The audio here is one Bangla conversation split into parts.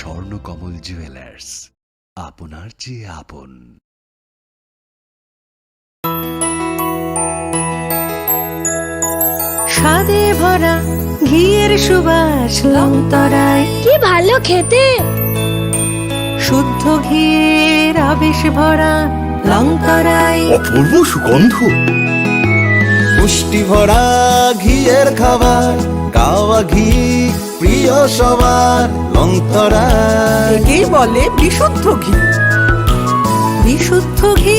স্বর্ণকমল জুয়েলার্স, আপনার চেয়ে আপন। স্বাদে ভরা ঘিয়ের সুবাস লংতরায়, কি ভালো খেতে। শুদ্ধ ঘিয়ের আবেশ ভরা লংতরায়, অপূর্ব সুগন্ধ, পুষ্টি ভরা ঘিয়ের খাবার, গাওয়া ঘি প্রিয় সবার লংতরা। একেই বলে বিশুদ্ধ ঘি। বিশুদ্ধ ঘি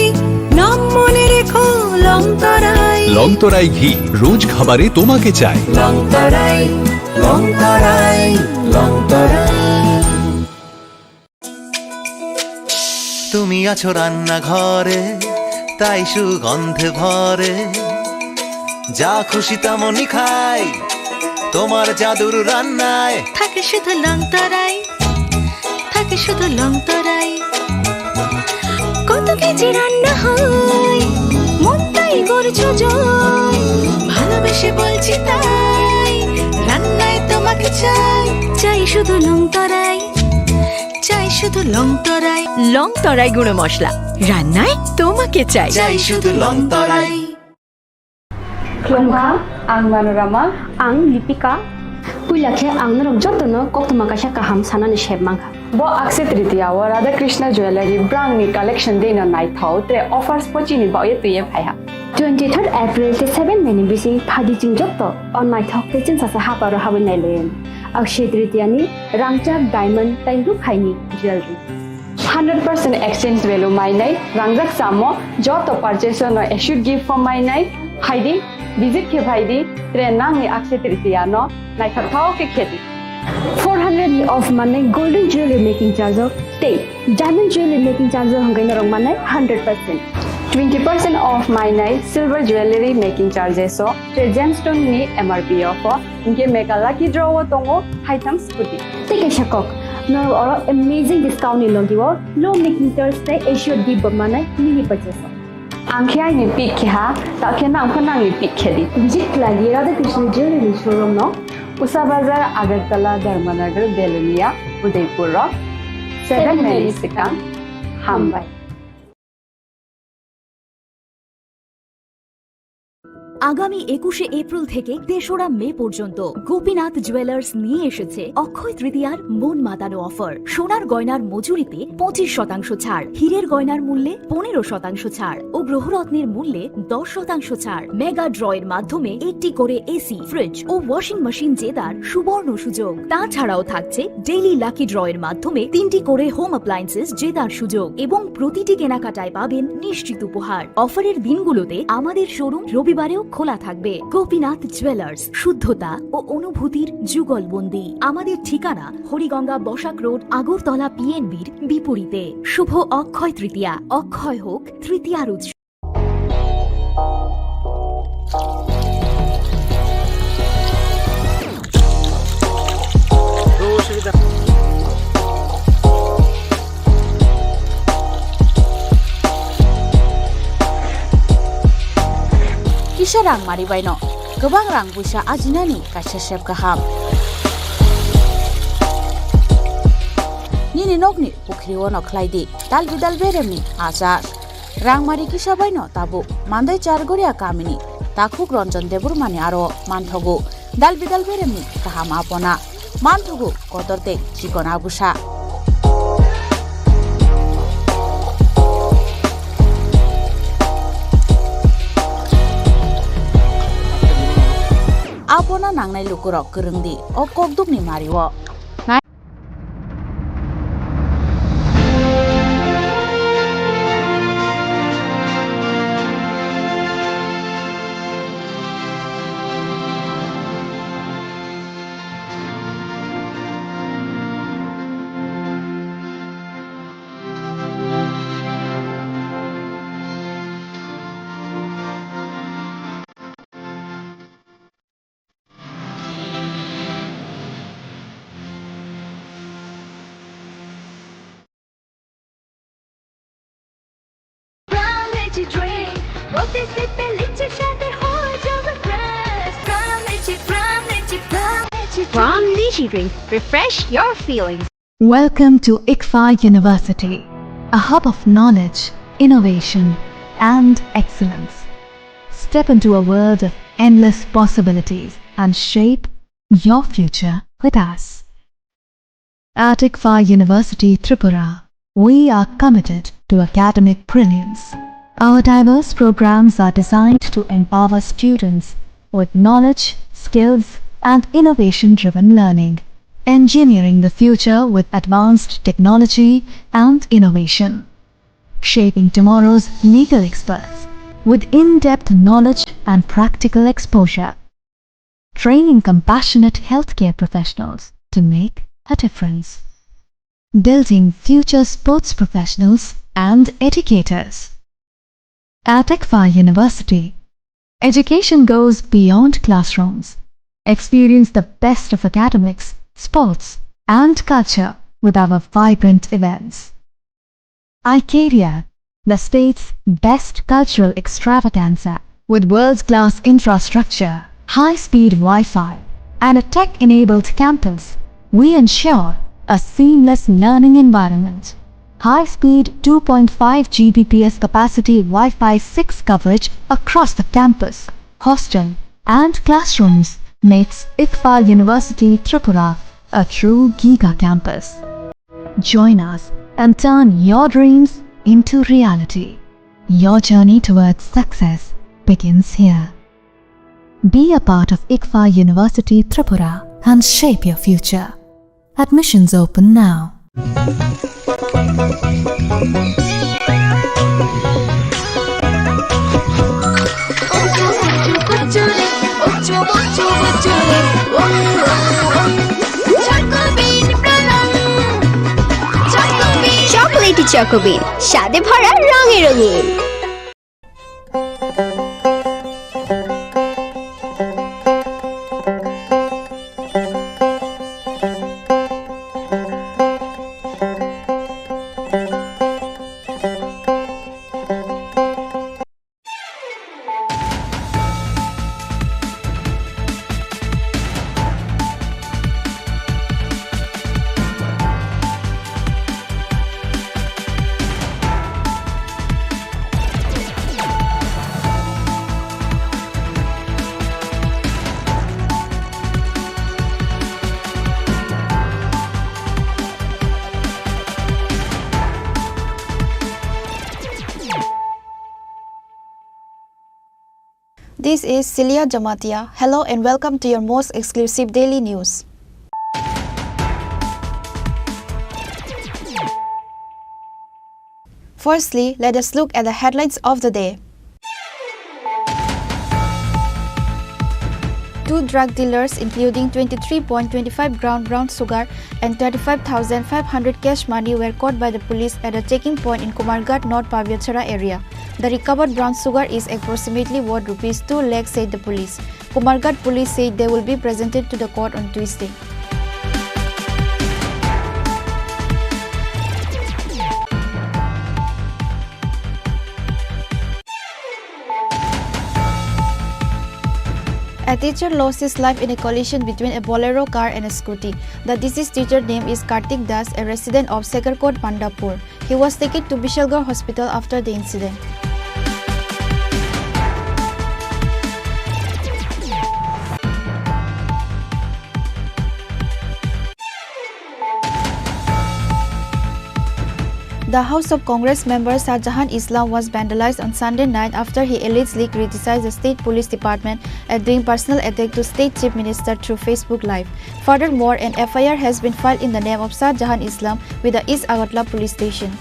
নাম মনে রেখো লংতরায়। লংতরাই ঘি রোজ খাবারে তোমাকে চাই। লংতরাই, লংতরাই, লংতরাই। তুমি আছো রান্নাঘরে, তাই সুগন্ধে ভরে, যা খুশি তেমনই খাই তোমার জাদুর রান্নায়। থাকে শুধু লংতরাই, থাকে শুধু লংতরাই। কত কেজি রান্না হয়, মন তাই করছো জয়। ভালোবেসে বলছি তাই, রান্নায় তোমাকে চাই। চাই শুধু লংতরাই, চাই শুধু লংতরাই। লংতরাই গুঁড়ো মশলা, রান্নায় তোমাকে চাই। চাই শুধু লংতরাই। Klongka, ang Manorama, ang Lipika. Pulakhe ang narong jotono koktuma kasha kaham sanani sheb mangha. Bo Akshaya Tritiya wa Radha Krishna Jewelry brand ni collection de na nai thau tre offers pochi ni ba ye tuye phaiha. 23rd April te 7 meni bisi phadi jing jotto on my thok te chin sa ha paro habin nai len. Akshaya Tritiya ni rangchak diamond tai ru khaini jewelry. 100% exchange value mai nai rangjak samo joto purchase no should give for mai nai haidi visit ke bhaidi tre nang ni Akshaya Tritiya no nai thau ke kheti. 400 of mane golden jewelry making charge of te diamond jewelry making charge hongai narong mane 100%. 20% off my night silver jewelry making charges so tre gemstone ni MRP offer inke mega lucky draw tongo item scooty. Take a shakok. No or amazing discount ni logiwo low making charge te assured give mane mini purchase. Angkhya ni pick kha ta khena khana ni pick khedi. Visit lagi Radha Krishna jewelry showroom no Usa Bazar Agartala Dharmanagar Belunia Udaipur Rock 7 Melisikang Hambai. আগামী 21শে এপ্রিল থেকে 3রা মে পর্যন্ত গোপীনাথ জুয়েলার্স নিয়ে এসেছে অক্ষয় তৃতীয়ার মন মাতানো অফার। সোনার গয়নার মজুরিতে 25% ছাড়, হীরের গয়নার মূল্যে 15% ছাড় ও গ্রহরত্নের মূল্যে 10% ছাড়। মেগা ড্রয়ের মাধ্যমে একটি করে এসি, ফ্রিজ ও ওয়াশিং মেশিন জেতার সুবর্ণ সুযোগ। তাছাড়াও থাকছে ডেইলি লাকি ড্রয়ের মাধ্যমে 3টি করে হোম অ্যাপ্লায়েন্সেস জেতার সুযোগ এবং প্রতিটি কেনাকাটায় পাবেন নিশ্চিত উপহার। অফারের দিনগুলোতে আমাদের শোরুম রবিবারেও খোলা থাকবে। গোপীনাথ জুয়েলার্স, শুদ্ধতা ও অনুভূতির যুগলবন্দি। আমাদের ঠিকানা হরিগঙ্গা বসাক রোড, আগরতলা পিএনবির বিপরীতে। শুভ অক্ষয় তৃতীয়া, অক্ষয় হোক তৃতীয়ার উৎসব। Kisha rang mari baino, gobang rang busa ajinani kaisa sep kaham. Nini nokni pukri wono khlaidi, dal beremni ajar. Rang mari kisha baino tabu, mandai chargoria kamini, takuk ronjon debur mani aro manthogu, dal beremni kaham apona, manthogu kotorte chikon abusa. Apona nangnai lukurok gerengdi o kokdukni mariwo. From Lychee Drink, refresh your feelings. Welcome to ICFA University, a hub of knowledge, innovation, and excellence. Step into a world of endless possibilities and shape your future with us. At ICFA University Tripura, we are committed to academic brilliance. Our diverse programs are designed to empower students with knowledge, skills, and innovation-driven learning, engineering the future with advanced technology and innovation, shaping tomorrow's legal experts with in-depth knowledge and practical exposure, training compassionate healthcare professionals to make a difference, building future sports professionals and educators. At ICFA University, education goes beyond classrooms. Experience the best of academics, sports, and culture with our vibrant events. Icaria, the state's best cultural extravaganza, with world-class infrastructure, high-speed Wi-Fi, and a tech-enabled campus, we ensure a seamless learning environment. High-speed 2.5 Gbps capacity Wi-Fi 6 coverage across the campus, hostel, and classrooms makes ICFA University Tripura a true Giga campus. Join us and turn your dreams into reality. Your journey towards success begins here. Be a part of ICFA University Tripura and shape your future. Admissions open now. Chocolatey চকোবিন স্বাদে ভরা রঙে রঙিন। This is Celia Jamatia. Hello and welcome to your most exclusive daily news. Firstly, let us look at the headlines of the day. Two drug dealers, including 23.25 gram brown sugar and 35,500 cash money, were caught by the police at a checking point in Kumarghat, North Pavyachara area. The recovered brown sugar is approximately worth rupees 2 lakhs, said the police. Kumarghat police said they will be presented to the court on Tuesday. A teacher lost his life in a collision between a Bolero car and a scooty. The deceased teacher name is Kartik Das, a resident of Sekarkot, Pandapur. He was taken to Bishalgarh Hospital after the incident. The House of Congress member Shahjahan Islam was vandalized on Sunday night after he allegedly criticized the state police department at doing personal attack to state chief minister through Facebook Live. Furthermore, an FIR has been filed in the name of Shahjahan Islam with the East Agartala police station.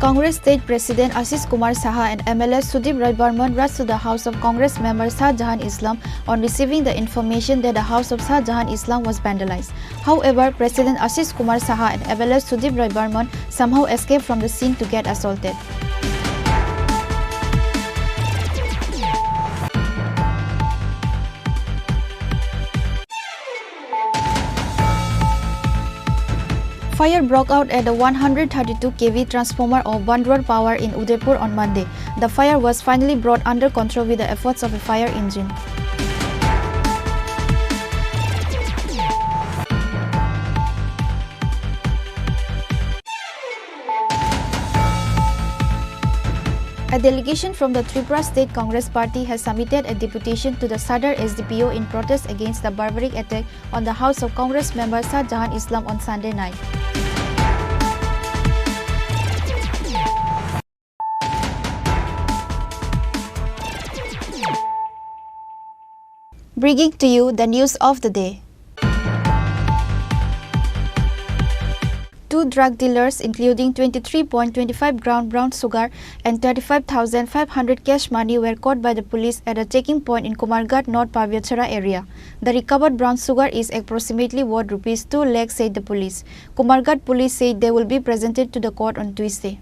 Congress State President Ashish Kumar Saha and MLA Sudip Rai Barman rushed to the House of Congress member Shahjahan Islam on receiving the information that the house of Shahjahan Islam was vandalized. However, President Ashish Kumar Saha and MLA Sudip Rai Barman somehow escaped from the scene to get assaulted. fire broke out at a 132 kV transformer of Bandwar Power in Udaipur on Monday. The fire was finally brought under control with the efforts of a fire engine. A delegation from the Tripura State Congress Party has submitted a deputation to the Sadar SDPO in protest against the barbaric attack on the house of Congress member Shah Jahan Islam on Sunday night. Bringing to you the news of the day. Two drug dealers, including 23.25 gram brown sugar and 25,500 cash money, were caught by the police at a checking point in Kumarghat North Pavyachara area. The recovered brown sugar is approximately worth rupees 2 lakh, said the police. Kumarghat police said they will be presented to the court on Tuesday.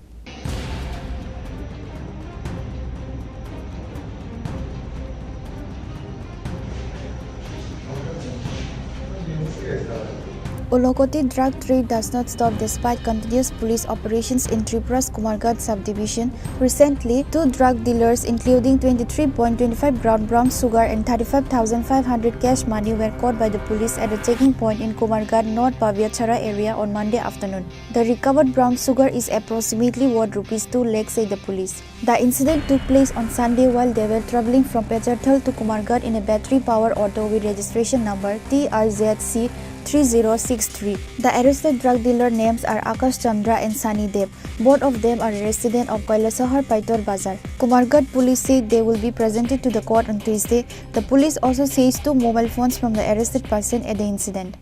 Ulokoti drug trade does not stop despite continuous police operations in Tripura's Kumarghat subdivision. Recently, two drug dealers, including 23.25 gram brown sugar and 35,500 cash money, were caught by the police at a checking point in Kumarghat North Pavyachara area on Monday afternoon. The recovered brown sugar is approximately worth rupees 2 lakh, said the police. The incident took place on Sunday while they were travelling from Pecharthal to Kumarghat in a battery-powered auto with registration number TRZC 3063. The arrested drug dealer names are Akash Chandra and Sunny Dev. Both of them are residents of Kailasahar Paitor Bazar. Kumarghat police said they will be presented to the court on Tuesday. The police also seized 2 mobile phones from the arrested person at the incident.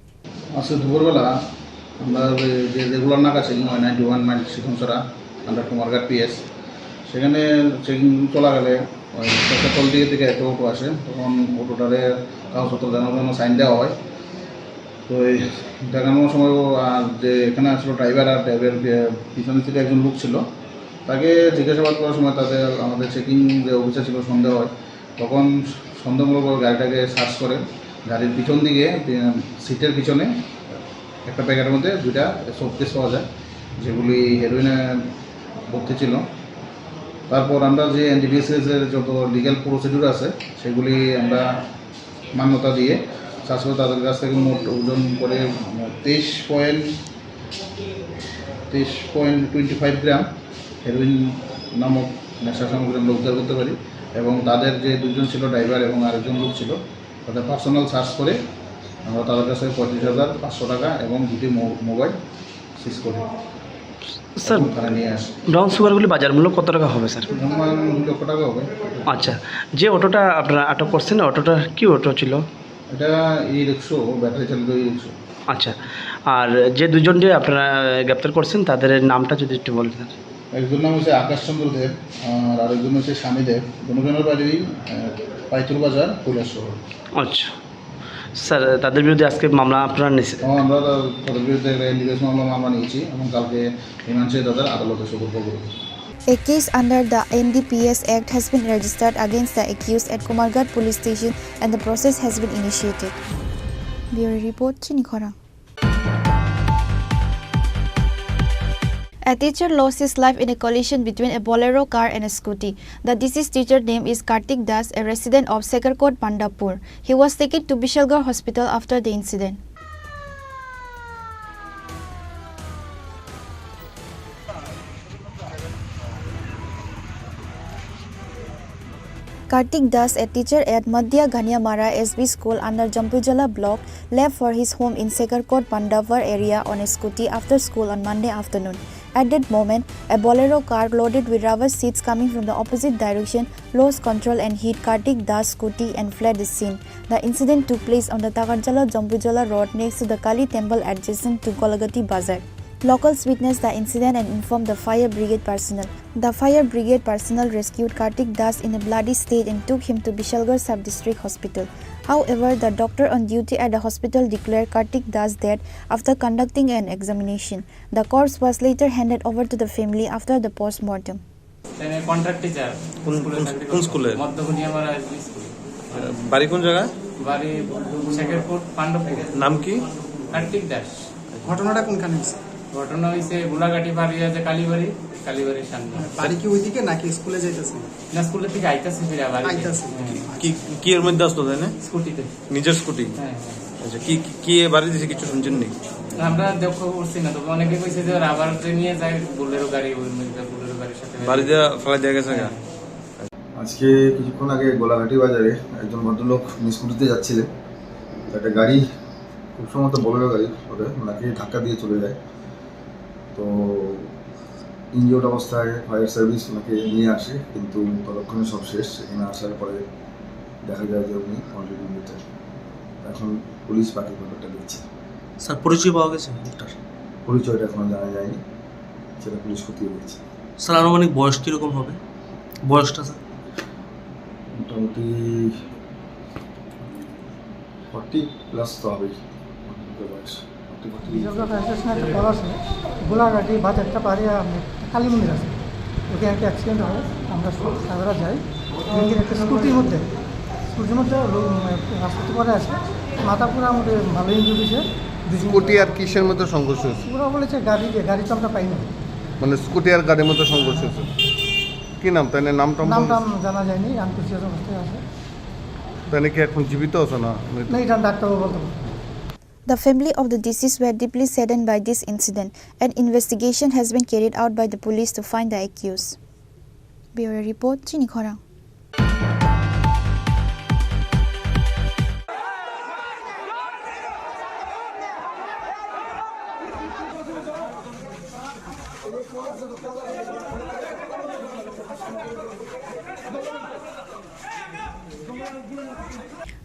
Regular নাকা চেকিং হয় 91 মাইল শিখনসরা আন্ডার কুমারঘাট পিএস, সেখানে চেকিং চলা গেলে ওই পেট্রোল দিকে থেকে একটা অটো আসে, তখন অটোটারে কাগজপত্র জানানোর জন্য সাইন দেওয়া হয়। তো এই দেখানোর সময় যে এখানে আসলো ড্রাইভার আর ড্রাইভার পিছনে থেকে একজন লোক ছিল, তাকে জিজ্ঞাসাবাদ করার সময় তাদের আমাদের চেকিং যে অফিসার ছিল সন্দেহ হয়, তখন সন্দেহমূলক গাড়িটাকে সার্চ করে গাড়ির পিছন দিকে সিটের পিছনে একটা প্যাকেটের মধ্যে 2টা শোকেস পাওয়া যায়, যেগুলি হেরোইনে ভর্তি ছিল। তারপর আমরা যে এনডিপিএসের যত লিগ্যাল প্রসিডিউর আছে সেগুলি আমরা মান্যতা দিয়ে সার্চ করে তাদের কাছ থেকে মোট ওজন করে 23.25 গ্রাম হেরোইন নামক নেশা সামগ্রী আমরা উদ্ধার করতে পারি, এবং তাদের যে 2জন ছিল ড্রাইভার এবং আরেকজন লোক ছিল তাদের পার্সোনাল সার্চ করে আমরা তাদের কাছে 35,500 টাকা এবং 2টি মোবাইল সিজ করি। স্যার, তারা নিয়ে আসে। ব্রাউন সুগারগুলি বাজার মূল্য কত টাকা হবে স্যার? 2 লক্ষ টাকা হবে। আচ্ছা, যে অটোটা আপনারা আটক করছেন, অটোটা কি অটো ছিল? এটা ই রিক্সা, ব্যাটারি চালিত ই রিক্সা। আচ্ছা, আর যে 2জন যে আপনারা গ্রেপ্তার করছেন তাদের নামটা যদি একটু বলতেন। একজন নাম হচ্ছে আকাশ চন্দ্র দেব আর আরেকজন হচ্ছে স্বামী দেব, দুজনের বাড়ি পাইতুর বাজার, কৈলাসহর। আচ্ছা স্যার, তাদের বিরুদ্ধে আজকে মামলা আপনারা নিয়েছেন? আমরা তাদের বিরুদ্ধে এনডিপিএস মামলা নিয়েছি এবং কালকে রিমান্ড চেয়ে তাদের আদালতে সোপর্দ করব। A case under the NDPS Act has been registered against the accused at Kumarghat Police Station and the process has been initiated. Bureau Report, Chinikhora. A teacher lost his life in a collision between a Bolero car and a scooty. The deceased teacher name is Kartik Das, a resident of Sekarkot, Pandapur. He was taken to Bishalgarh Hospital after the incident. Kartik Das, a teacher at Madhya Ghaniamara SB School under Jampujala block, left for his home in Sekarkot, Pandapur area on a scooty after school on Monday afternoon. At that moment, a Bolero car loaded with rubber seats coming from the opposite direction lost control and hit Kartik Das' scooty and fled the scene. The incident took place on the Takarjala-Jampujala road next to the Kali temple adjacent to Golagati Bazar. Locals witnessed the incident and informed the fire brigade personnel. The fire brigade personnel rescued Kartik Das in a bloody state and took him to Bishalgarh Sub-District Hospital. However, the doctor on duty at the hospital declared Kartik Das dead after conducting an examination. The corpse was later handed over to the family after the post-mortem. Contract teacher কোন স্কুলে? মধ্যগনিয়ামারা এসবি স্কুল। বাড়ি কোন জায়গা? বাড়ি সেকেরপুর, পাণ্ডবপুর। নাম কি? কার্তিক দাস। ঘটনাটা কোনখানে? ঘটনা হয়েছে গোলাঘাটি পার হয়ে আছে কালীবাড়ির সামনে। বাড়ি কি ওইদিকে নাকি স্কুলে যাইতেছে? না, স্কুলের থেকে আইতাছে ফিরে বাড়ি আইতাছে। কি এর মধ্যে আসতো তাই না? স্কুটিতে। নিজের স্কুটি? হ্যাঁ। আচ্ছা, কি বাড়ি দিয়েছে কিছু শুনছেন নি? আমরা দেখো করছি না, তবে অনেকে কইছে যে আবার যে নিয়ে যায় বোলেরো গাড়ি, ওই মধ্যে বোলেরো গাড়ির সাথে বাড়ি দিয়ে ফেলা দিয়ে গেছে। আজকে কিছুক্ষণ আগে গোলাঘাটি বাজারে একজন ভদ্রলোক স্কুটিতে যাচ্ছিলেন, একটা গাড়ি খুব সম্ভবত বোলেরো গাড়ি ওদের ওনাকে ধাক্কা দিয়ে চলে যায়। তো ইনজিওর্ড অবস্থায় ফায়ার সার্ভিস ওনাকে নিয়ে আসে, কিন্তু ততক্ষণে সব শেষ। এখানে আসার পরে দেখা যায় যে উনি অলরেডি মৃত। এখন পুলিশ বাকি ব্যাপারটা দেখছে। স্যার পরিচয় পাওয়া গেছে? পরিচয়টা এখনো জানা যায়নি, সেটা পুলিশ খতিয়ে দেখছে। স্যার আনুমানিক বয়স কীরকম হবে? বয়সটা স্যার মোটামুটি 40+ তো হবেই বয়স। গোলাঘাটি বাজারটা পারে কালী মন্দির আছে, ওখানে একটা অ্যাক্সিডেন্ট হয়। আমরা সাগরা যাই, একটা স্কুটির মধ্যে রাস্তাতে পরে আছে, মাথা পুরো আমাদের ভালো ইঞ্জুরি হয়েছে। স্কুটি আর কিসের মধ্যে সংঘর্ষ হয়েছে? পুরো বলেছে গাড়ি তো আমরা পাইনি। মানে স্কুটি আর গাড়ির মধ্যে সংঘর্ষ হয়েছে। কি নাম তাই নামটা জানা যায়নি, আনকুশিয়াস অবস্থায় আছে। তাই কি এখন জীবিত আছে না? এটা ডাক্তারবাবু বলতে পারবো। The family of the deceased were deeply saddened by this incident. An investigation has been carried out by the police to find the accused. Bureau report, Chini Khorang.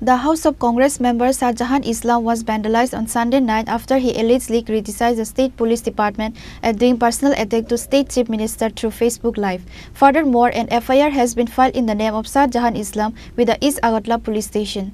The House of Congress member Shahjahan Islam was vandalized on Sunday night after he allegedly criticized the state police department at doing personal attack to state chief minister through Facebook Live. Furthermore, an FIR has been filed in the name of Shahjahan Islam with the East Agatla police station.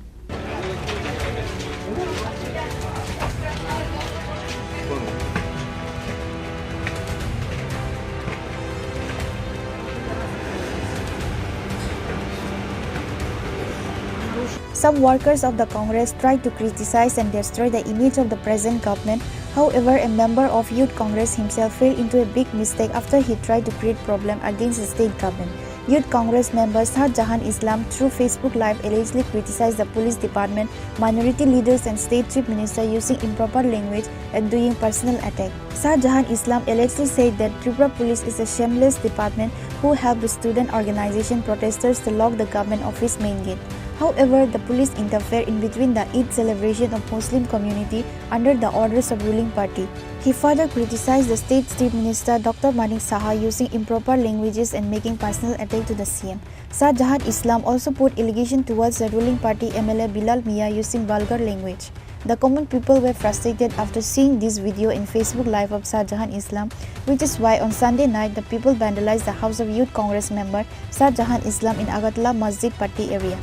Some workers of the Congress tried to criticize and destroy the image of the present government. However, a member of Youth Congress himself fell into a big mistake after he tried to create problem against the state government. Youth Congress member Shahjahan Islam through Facebook Live allegedly criticized the police department, minority leaders and state chief minister using improper language and doing personal attack. Shahjahan Islam allegedly said that Tripura police is a shameless department who helped the student organization protesters to lock the government office main gate. However, the police interfere in between the Eid celebration of Muslim community under the orders of ruling party. He further criticized the state chief minister Dr. Manik Saha using improper languages and making personal attack to the CM. Shahjahan Islam also put allegation towards the ruling party MLA Bilal Mia using vulgar language. The common people were frustrated after seeing this video in Facebook Live of Shahjahan Islam, which is why on Sunday night the people vandalized the House of Youth Congress member Shahjahan Islam in Agatla Masjid Patti area.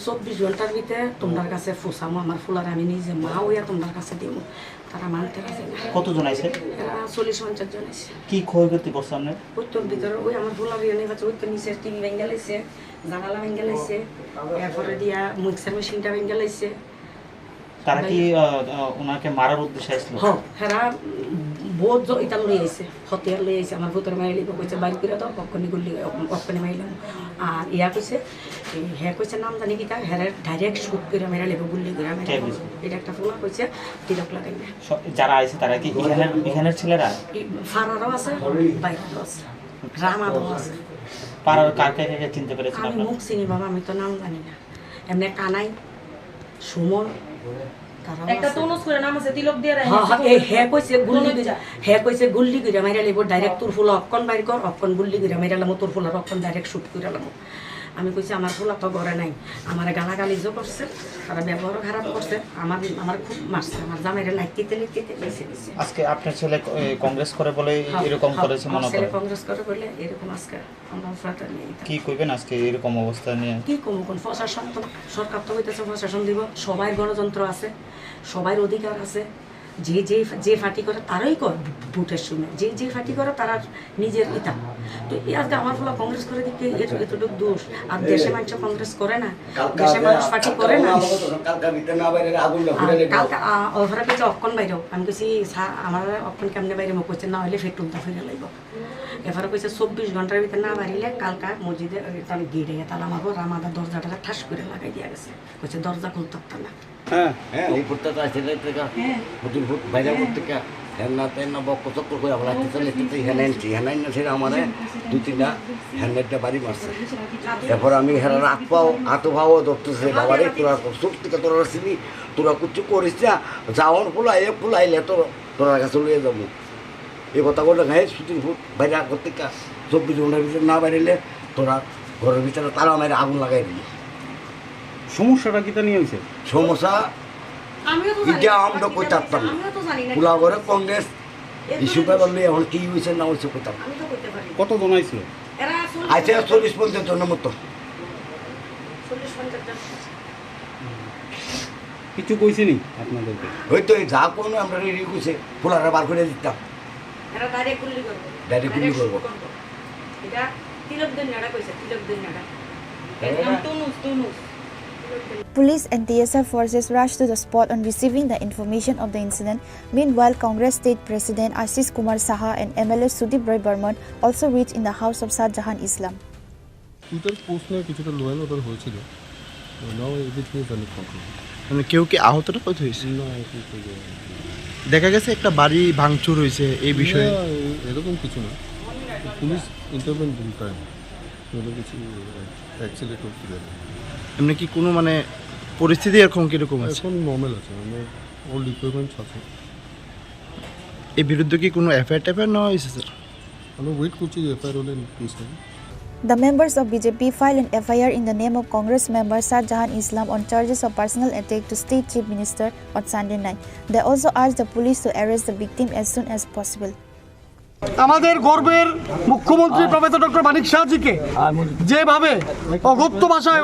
24 ঘন্টার ভিতরে তোমার কাছে ফুসামো আমার ফুলার আমি নিজে মা হইয়া তোমার কাছে দিব, তারা মানতে রাজি না। কতজন আইছে? 40-50 জন আছে। কি ক্ষয়ক্ষতি করছে আপনার? উত্তর ভিতরে ওই আমার ফুলার ইয়ে নিয়ে ওই তো নিচে টিভি ভেঙে লাইছে, জানালা ভেঙে লাইছে, এরপরে দিয়া মিক্সার মেশিনটা ভেঙে লাইছে। তারা কি ওনাকে মারার উদ্দেশ্যে আসছিল? হ্যাঁ, বহুত এটা লই আইছে, হতিয়ার লই আইছে। আমার ভূতের মাইলি কইছে বাইক করে দাও, পক্ষনি গুলি পক্ষনি মাইলাম। আর ইয়া কইছে হ্যাঁ কইছে নাম জানি কি তা হ্যাঁ ডাইরেক্ট শুট করে মেরা লেবো গুলি করে মেরা। এটা একটা ফোলা কইছে তিলক লাগাই না। যারা আইছে তারা কি এখানের ছেলেরা? ফারারও আছে, বাইকও আছে, রামাদও আছে। পাড়ার কার কাকে চিনতে পেরেছেন আমি মুখ চিনি বাবা, আমি তো নাম জানি না। এমনি কানাই, সুমন, একটা তনুস করে নাম আছে তিলক দিয়ে রাখে। হ্যাঁ কইছে গুল্লি করে মাইরা লেবো ডাইরেক্ট তোর ফুলা অপকন বাইর কর, অপকন গুল্লি করে মাইরা লামো, তোর ফুলার অপকন ডাইরেক্ট শুট করে লামো। আমি কইছি আমার ফুলা তো ঘরে নাই, আমার গালাগালিজও করছে, তারা ব্যবহারও খারাপ করছে, আমার খুব মারছে, আমার জামাইরা নাইতে লিখতে দিয়েছে। আজকে আপনার ছেলে কংগ্রেস করে বলে এরকম করেছে মনে করেন? ছেলে কংগ্রেস করে বলে এরকম আজকে আমরা ফ্রাটা নিয়ে কি কইবেন আজকে এরকম অবস্থা নিয়ে? কি কম কোন প্রশাসন তো সরকার তো হইতেছে, প্রশাসন দিব। সবাই গণতন্ত্র আছে, সবাই অধিকার আছে, যে যে যে ফাটি করে তারাই কর ভোটের সময় যে যে ফাটি করে তারা নিজের ইতা তো আজকে আমার ফলে কংগ্রেস করে দিকে এতটুকু দোষ আর দেশে মানুষ কংগ্রেস করে না দেশে মানুষ ফাটি করে না ওরা কিছু অক্ষণ বাইরেও আমি কেছি আমার অক্ষণ কেমনে বাইরে মোক কইছে না হলে ফের টুমটা ফিরে লাগবে এবারে কইছে 24 ঘন্টার ভিতরে না বাড়িলে কালকা মসজিদে তাহলে গিয়ে তাহলে আমাকে রামাদা দরজাটা ঠাস করে লাগাই দিয়া গেছে কইছে দরজা খুলতে পারতাম না হ্যাঁ হ্যাঁ এই ফুটটা আছে থেকে নতুন ফুট বাইরে করতে কা হেনা তেনা বক চক্কর করে আমরা চলে হেনাইছি হেনাইন সেটা আমার 2-3টা হ্যান্ডেটটা বাড়ি মারছে এরপর আমি হেরা রাত পাও আতো ভাও ধরতেছে বাবারে তোরা সুখ থেকে তোরা আসবি তোরা কিছু করিস না যাওয়ার ফুলাইলে তোরা কাছে লইয়ে যাবো এই কথা বলে গায়ে শুটিং ফুট বাইরে করতে কা 24 ঘন্টার ভিতরে না বাইরেলে তোরা ঘরের ভিতরে তারা মেরে আগুন লাগাই দিবি সমস্যাটা কি তা নিয়ে হয়েছে সমস্যা এটা আমরা কইতাম না পুলা করে কংগ্রেস ইস্যু পেলে এখন কি হয়েছে না হয়েছে কইতাম কত জন আইছিল আছে 40-50 জনের মতো কিছু কইছে নি আপনাদেরকে হয়তো যা কোনো আমরা রেডি কইছে পুলারা বার করে দিতাম এরা ডাইরেক্ট গুলি করব এটা তিলক দিন নাড়া কইছে তিলক দিন নাড়া একদম টুনুস Police and TSR forces rushed to the spot on receiving the information of the incident. Meanwhile, Congress State President Ashish Kumar Saha and MLA Sudip Roy Burman also reached in the house of Shah Jahan Islam. Twitter post নিয়ে কিছুটা লোয়াল ওটার হয়েছিল নাও এভরিথিং ইজ আন্ডার কন্ট্রোল মানে কেউ কি আহতটা কত হয়েছে দেখা গেছে একটা বাড়ি ভাঙচুর হয়েছে এই বিষয়ে এরকম কিছু না পুলিশ ইন্টারভেন্ট ইন টাইম ওদের কিছু অ্যাকচুয়ালি করতে দেয় এমনি কি কোনো মানে পরিস্থিতি এরকম কীরকম আছে এখন নর্মাল আছে আমার অল ইকুইপমেন্টস আছে এই বিরুদ্ধে কি কোনো এফআইআর নেওয়া হয়েছে স্যার আমরা ওয়েট করছি এফআইআর হলে কেস হবে The members of BJP filed an FIR in the name of Congress member Shah Jahan Islam on charges of personal attack to State Chief Minister on Sunday night. They also urged the police to arrest the victim as soon as possible. আমাদের গর্বের মুখ্যমন্ত্রী প্রফেসর ডক্টর মানিক শাহজিকে যেভাবে অগুপ্ত ভাষায়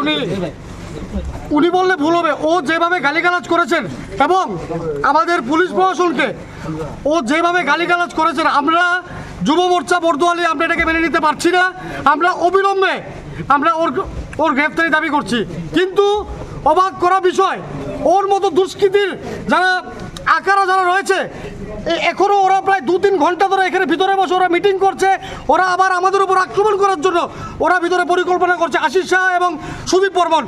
উনি বললে ভুল হবে ও যেভাবে গালিগালাজ করেছেন এবং আমাদের পুলিশ প্রশাসনকে ও যেভাবে গালিগালাজ করেছেন আমরা যুব মোর্চা বর্দোয়ালি আমরা এটাকে মেনে নিতে পারছি না আমরা অবিলম্বে আমরা ওর গ্রেফতারি দাবি করছি কিন্তু অবাক করা বিষয় ওর মতো দুষ্কৃতীর যারা রয়েছে এখনো ওরা প্রায় 2-3 ঘন্টা ধরে এখানে ভিতরে বসে ওরা মিটিং করছে ওরা আবার আমাদের উপর আক্রমণ করার জন্য ওরা ভিতরে পরিকল্পনা করছে আশিস শাহ এবং সুদীপ বর্মন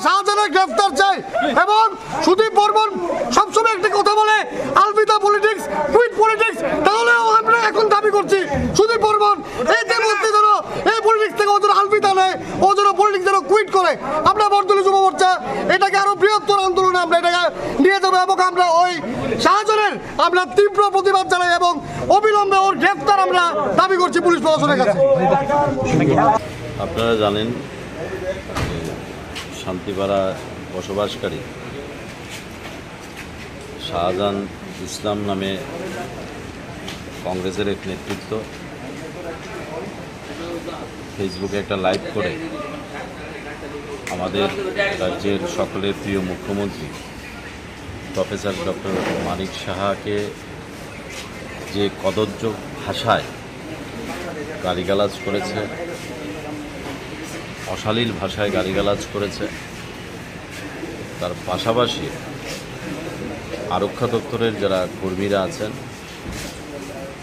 শাহজাহানের গ্রেফতার চাই এবং সুদীপ বর্মন সবসময় একটা কথা বলে আলবিদা পলিটিক্স কুইট পলিটিক্স তাহলেও আমরা এখন দাবি করছি সুদীপ বর্মন এই যে মধ্যে ধরো এই পলিটিক্স থেকে ও যেন আলবিদা নেয় ও যেন পলিটিক্স যেন কুইট করে আমরা বর্দলী যুব মোর্চা এটাকে আরো বৃহত্তর আন্দোলনে আমরা এটাকে নিয়ে যাবো এবং আমরা ওই শাহজাহানের আমরা তীব্র প্রতিবাদ জানাই এবং অবিলম্বে ওর গ্রেফতার আমরা দাবি করছি পুলিশ প্রশাসনের কাছে আপনারা জানেন শান্তিপাড়া বসবাসকারী শাহজাহান ইসলাম নামে কংগ্রেসের এক নেতৃত্ব ফেসবুকে একটা লাইভ করে আমাদের রাজ্যের সকলের প্রিয় মুখ্যমন্ত্রী প্রফেসর ডক্টর মানিক সাহাকে যে কদর্য ভাষায় গালিগালাজ করেছে অশালীল ভাষায় গালিগালাজ করেছে তার পাশাপাশি আরক্ষা দপ্তরের যারা কর্মীরা আছেন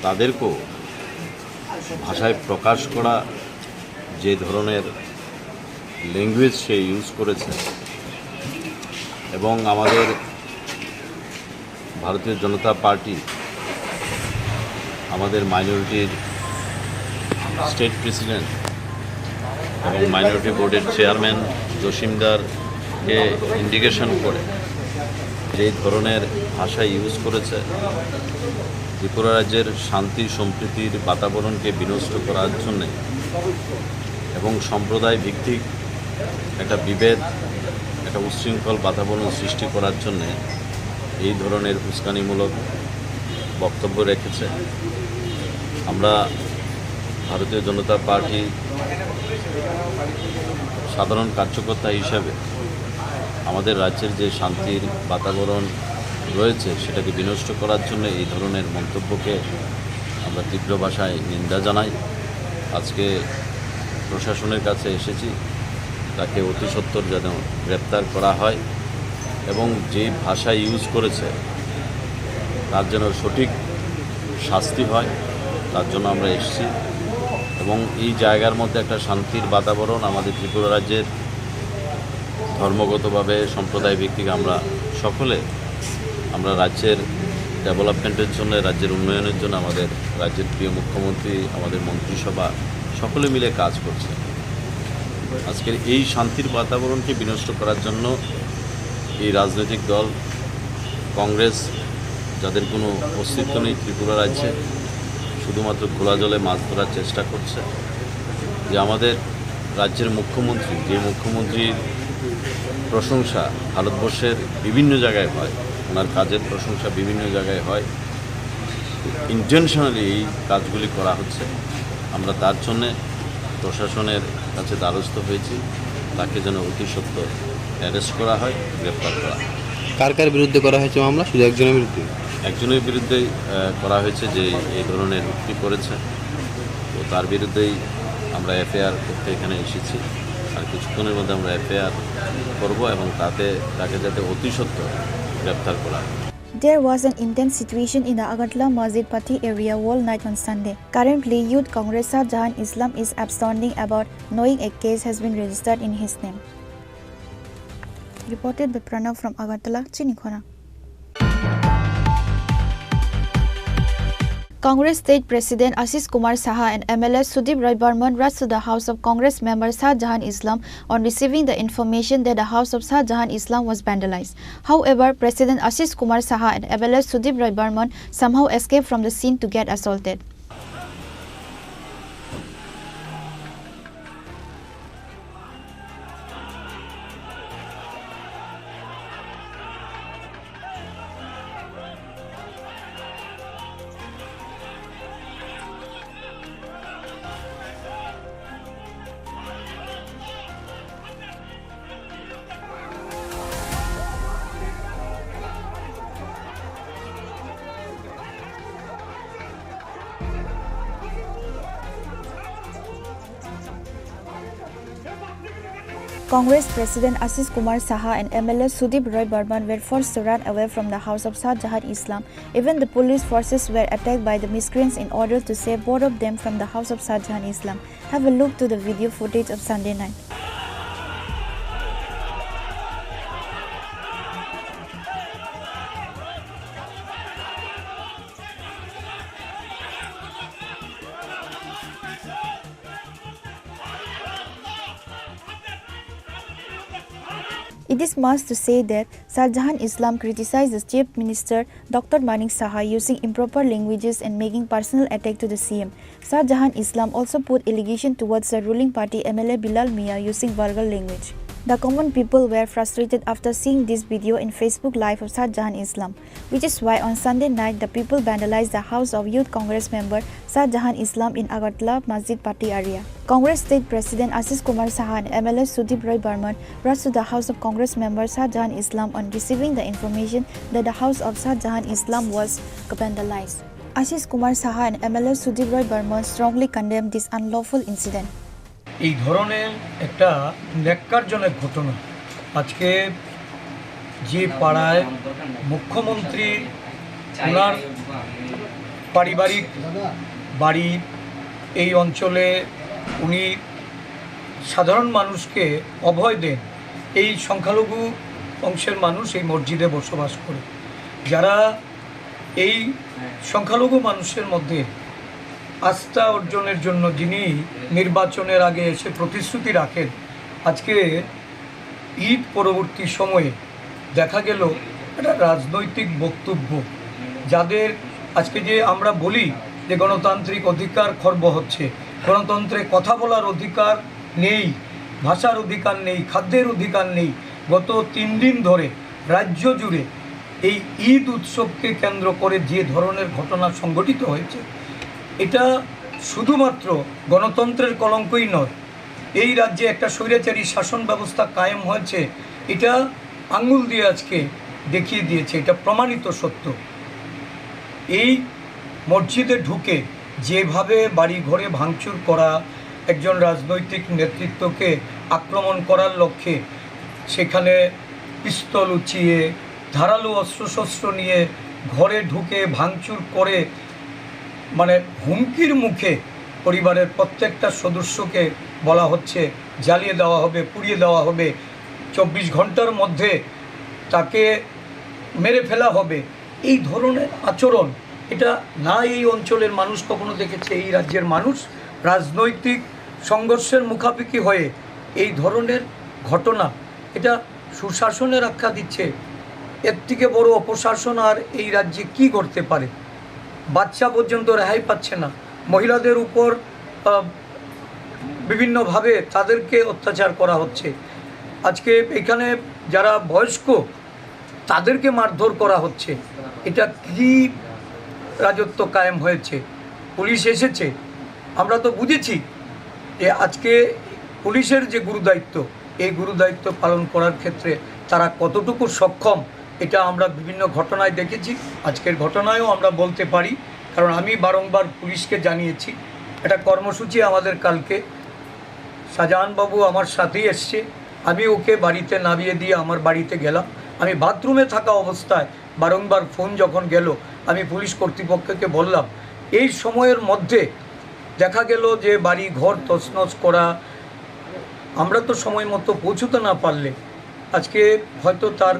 তাদেরকেও ভাষায় প্রকাশ করা যে ধরনের ল্যাঙ্গুয়েজ সে ইউজ করেছে এবং আমাদের ভারতীয় জনতা পার্টি আমাদের মাইনরিটির স্টেট প্রেসিডেন্ট এবং মাইনরিটি বোর্ডের চেয়ারম্যান জসিমদারকে ইন্ডিকেশন করে যে ধরনের ভাষা ইউজ করেছে ত্রিপুরা রাজ্যের শান্তি সম্প্রীতির বাতাবরণকে বিনষ্ট করার জন্যে এবং সম্প্রদায় ভিত্তিক একটা বিভেদ একটা উচ্ছৃঙ্খল বাতাবরণ সৃষ্টি করার জন্যে এই ধরনের উস্কানিমূলক বক্তব্য রেখেছে আমরা ভারতীয় জনতা পার্টি সাধারণ কার্যকর্তা হিসাবে আমাদের রাজ্যের যে শান্তির বাতাবরণ রয়েছে সেটাকে বিনষ্ট করার জন্য এই ধরনের মন্তব্যকে আমরা তীব্র ভাষায় নিন্দা জানাই। আজকে প্রশাসনের কাছে এসেছি তাকে অতি সত্বর যেন গ্রেপ্তার করা হয় এবং যে ভাষা ইউজ করেছে তার যেন সঠিক শাস্তি হয়, তার জন্য আমরা এসেছি। এবং এই জায়গার মধ্যে একটা শান্তির বাতাবরণ আমাদের ত্রিপুরা রাজ্যের ধর্মগতভাবে সম্প্রদায় ভিত্তিক আমরা রাজ্যের ডেভেলপমেন্টের জন্য, রাজ্যের উন্নয়নের জন্য আমাদের রাজ্যের প্রিয় মুখ্যমন্ত্রী, আমাদের মন্ত্রিসভা সকলে মিলে কাজ করছে। আজকের এই শান্তির বাতাবরণকে বিনষ্ট করার জন্য এই রাজনৈতিক দল কংগ্রেস, যাদের কোনো অস্তিত্ব নেই ত্রিপুরা রাজ্যে, শুধুমাত্র খোলা জলে মাছ ধরার চেষ্টা করছে। যে আমাদের রাজ্যের মুখ্যমন্ত্রী, যে মুখ্যমন্ত্রীর প্রশংসা ভারতবর্ষের বিভিন্ন জায়গায় হয়, ওনার কাজের প্রশংসা বিভিন্ন জায়গায় হয়, ইন্টেনশনালি এই কাজগুলি করা হচ্ছে। আমরা তার জন্যে প্রশাসনের কাছে দ্বারস্থ হয়েছি, তাকে যেন অতি সত্বর অ্যারেস্ট করা হয়, গ্রেপ্তার করা হয়। কার কার বিরুদ্ধে করা হয়েছে মামলা? শুধু একজনের বিরুদ্ধেই করা হয়েছে যে এই ধরনের উক্তি করেছে, তো তার বিরুদ্ধেই আমরা এফআইআর করতে এখানে এসেছি। আর কিছুক্ষণের মধ্যে আমরা এফআইআর করব এবং তাকে যাতে অতি সত্বর গ্রেপ্তার করা হয়। There was an intense situation in the Agartala Masjid Patti area all night on Sunday. Currently, Youth Congress Shah Jahan Islam is absconding about knowing a case has been registered in his name. Reported by Pranav from Agartala, Chinikhona. Congress State President Ashish Kumar Saha and MLA Sudip Roy Burman rushed to the house of Congress member Shah Jahan Islam on receiving the information that the house of Shah Jahan Islam was vandalized. However, President Ashish Kumar Saha and MLA Sudip Roy Burman somehow escaped from the scene to get assaulted. Congress President Ashish Kumar Saha and MLA Sudip Roy Burman were forced to run away from the house of Shah Jahan Islam. Even the police forces were attacked by the miscreants in order to save both of them from the house of Shah Jahan Islam. Have a look to the video footage of Sunday night. It is must to say that Shah Jahan Islam criticized the Chief Minister Dr. Manik Saha using improper languages and making personal attack to the CM. Shah Jahan Islam also put allegation towards the ruling party MLA Bilal Mia using vulgar language. The common people were frustrated after seeing this video in Facebook Live of Shah Jahan Islam, which is why on Sunday night the people vandalized the house of Youth Congress member Shah Jahan Islam in Agartala Masjid Patti area. Congress State President Ashish Kumar Saha and MLA Sudip Roy Burman rushed to the house of Congress member Shah Jahan Islam on receiving the information that the house of Shah Jahan Islam was vandalized. Ashish Kumar Saha and MLA Sudip Roy Burman strongly condemned this unlawful incident. এই ধরনের একটা ন্যাক্কারজনক ঘটনা আজকে যে পাড়ায় মুখ্যমন্ত্রী ওনার পারিবারিক বাড়ি, এই অঞ্চলে উনি সাধারণ মানুষকে অভয় দেন। এই সংখ্যালঘু অংশের মানুষ এই মসজিদে বসবাস করে, যারা এই সংখ্যালঘু মানুষের মধ্যে আস্থা অর্জনের জন্য যিনি নির্বাচনের আগে এসে প্রতিশ্রুতি রাখেন, আজকে ঈদ পরবর্তী সময়ে দেখা গেল একটা রাজনৈতিক বক্তব্য, যাদের আজকে যে আমরা বলি যে গণতান্ত্রিক অধিকার খর্ব হচ্ছে, গণতন্ত্রে কথা বলার অধিকার নেই, ভাষার অধিকার নেই, খাদ্যের অধিকার নেই। গত 3 দিন ধরে রাজ্য জুড়ে এই ঈদ উৎসবকে কেন্দ্র করে যে ধরনের ঘটনা সংঘটিত হয়েছে, এটা শুধুমাত্র গণতন্ত্রের কলঙ্কই নয়, এই রাজ্যে একটা স্বৈরাচারী শাসন ব্যবস্থা কায়েম হয়েছে, এটা আঙ্গুল দিয়ে আজকে দেখিয়ে দিয়েছে, এটা প্রমাণিত সত্য। এই মসজিদে ঢুকে যেভাবে বাড়ি ঘরে ভাঙচুর করা, একজন রাজনৈতিক নেতৃত্বকে আক্রমণ করার লক্ষ্যে সেখানে পিস্তল উঁচিয়ে ধারালো অস্ত্রশস্ত্র নিয়ে ঘরে ঢুকে ভাঙচুর করে, মানে হুমকির মুখে পরিবারের প্রত্যেকটা সদস্যকে বলা হচ্ছে জ্বালিয়ে দেওয়া হবে, পুড়িয়ে দেওয়া হবে, 24 ঘন্টার মধ্যে তাকে মেরে ফেলা হবে। এই ধরনের আচরণ এটা না এই অঞ্চলের মানুষ কখনো দেখেছে। এই রাজ্যের মানুষ রাজনৈতিক সংঘর্ষের মুখাপেক্ষি হয়ে এই ধরনের ঘটনা, এটা সুশাসনের আখ্যা দিচ্ছে। এর থেকে বড় অপশাসন আর এই রাজ্যে কি করতে পারে? বাচ্চা পর্যন্ত রেহাই পাচ্ছে না, মহিলাদের উপর বিভিন্নভাবে তাদেরকে অত্যাচার করা হচ্ছে। আজকে এখানে যারা বয়স্ক তাদেরকে মারধর করা হচ্ছে। এটা কি রাজত্ব কায়েম হয়েছে? পুলিশ এসেছে, আমরা তো বুঝেছি যে আজকে পুলিশের যে গুরুদায়িত্ব, এই গুরুদায়িত্ব পালন করার ক্ষেত্রে তারা কতটুকু সক্ষম, এটা আমরা বিভিন্ন ঘটনায় দেখেছি। আজকের ঘটনায়ও আমরা বলতে পারি, কারণ আমি বারংবার পুলিশকে জানিয়েছি। একটা কর্মসূচি আমাদের কালকে, শাহজাহানবাবু আমার সাথেই এসছে, আমি ওকে বাড়িতে নামিয়ে দিয়ে আমার বাড়িতে গেলাম। আমি বাথরুমে থাকা অবস্থায় বারংবার ফোন যখন গেল, আমি পুলিশ কর্তৃপক্ষকে বললাম। এই সময়ের মধ্যে দেখা গেল যে বাড়ি ঘর তছনছ করা, আমরা তো সময় মতো পৌঁছতে না পারলে আজকে হয়তো তার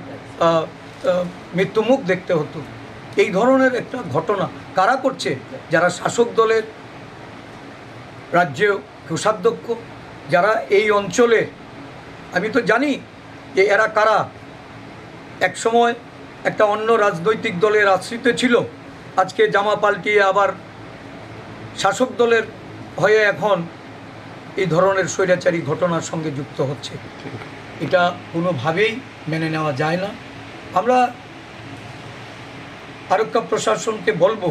মৃত্যুমুখ দেখতে হতো। এই ধরনের একটা ঘটনা কারা করছে? যারা শাসক দলের রাজ্যে কোষাধ্যক্ষ, যারা এই অঞ্চলে, আমি তো জানি যে এরা কারা। একসময় একটা অন্য রাজনৈতিক দলের আশ্রিত ছিল, আজকে জামা পাল্টিয়ে আবার শাসক দলের হয়ে এখন এই ধরনের স্বৈরাচারী ঘটনার সঙ্গে যুক্ত হচ্ছে। এটা কোনোভাবেই মেনে নেওয়া যায় না। আমরা আরক্ষা প্রশাসনকে বলবো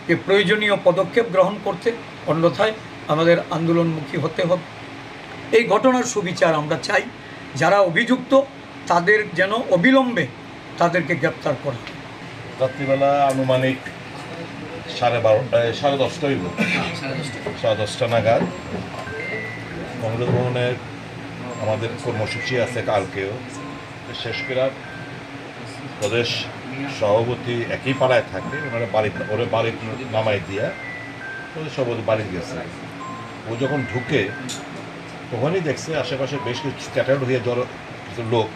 যে প্রয়োজনীয় পদক্ষেপ গ্রহণ করতে, অন্যথায় আমাদের আন্দোলনমুখী হতে হবে। এই ঘটনার সুবিচার আমরা চাই। যারা অভিযুক্ত তাদের যেন অবিলম্বে তাদেরকে গ্রেপ্তার করা। রাত্রিবেলা আনুমানিক 10:30 নাগাদ কংগ্রেস ভবনের আমাদের কর্মসূচি আছে কালকেও, শেষ করে প্রদেশ সভাপতি একই পাড়ায় থাকে, ওনারা বাড়ি নামাই দিয়া প্রদেশ সভাপতি বাড়ি গেছে। ও যখন ঢুকে তখনই দেখছে আশেপাশে বেশ কিছু স্ক্যাটার্ড হয়ে কিছু লোক।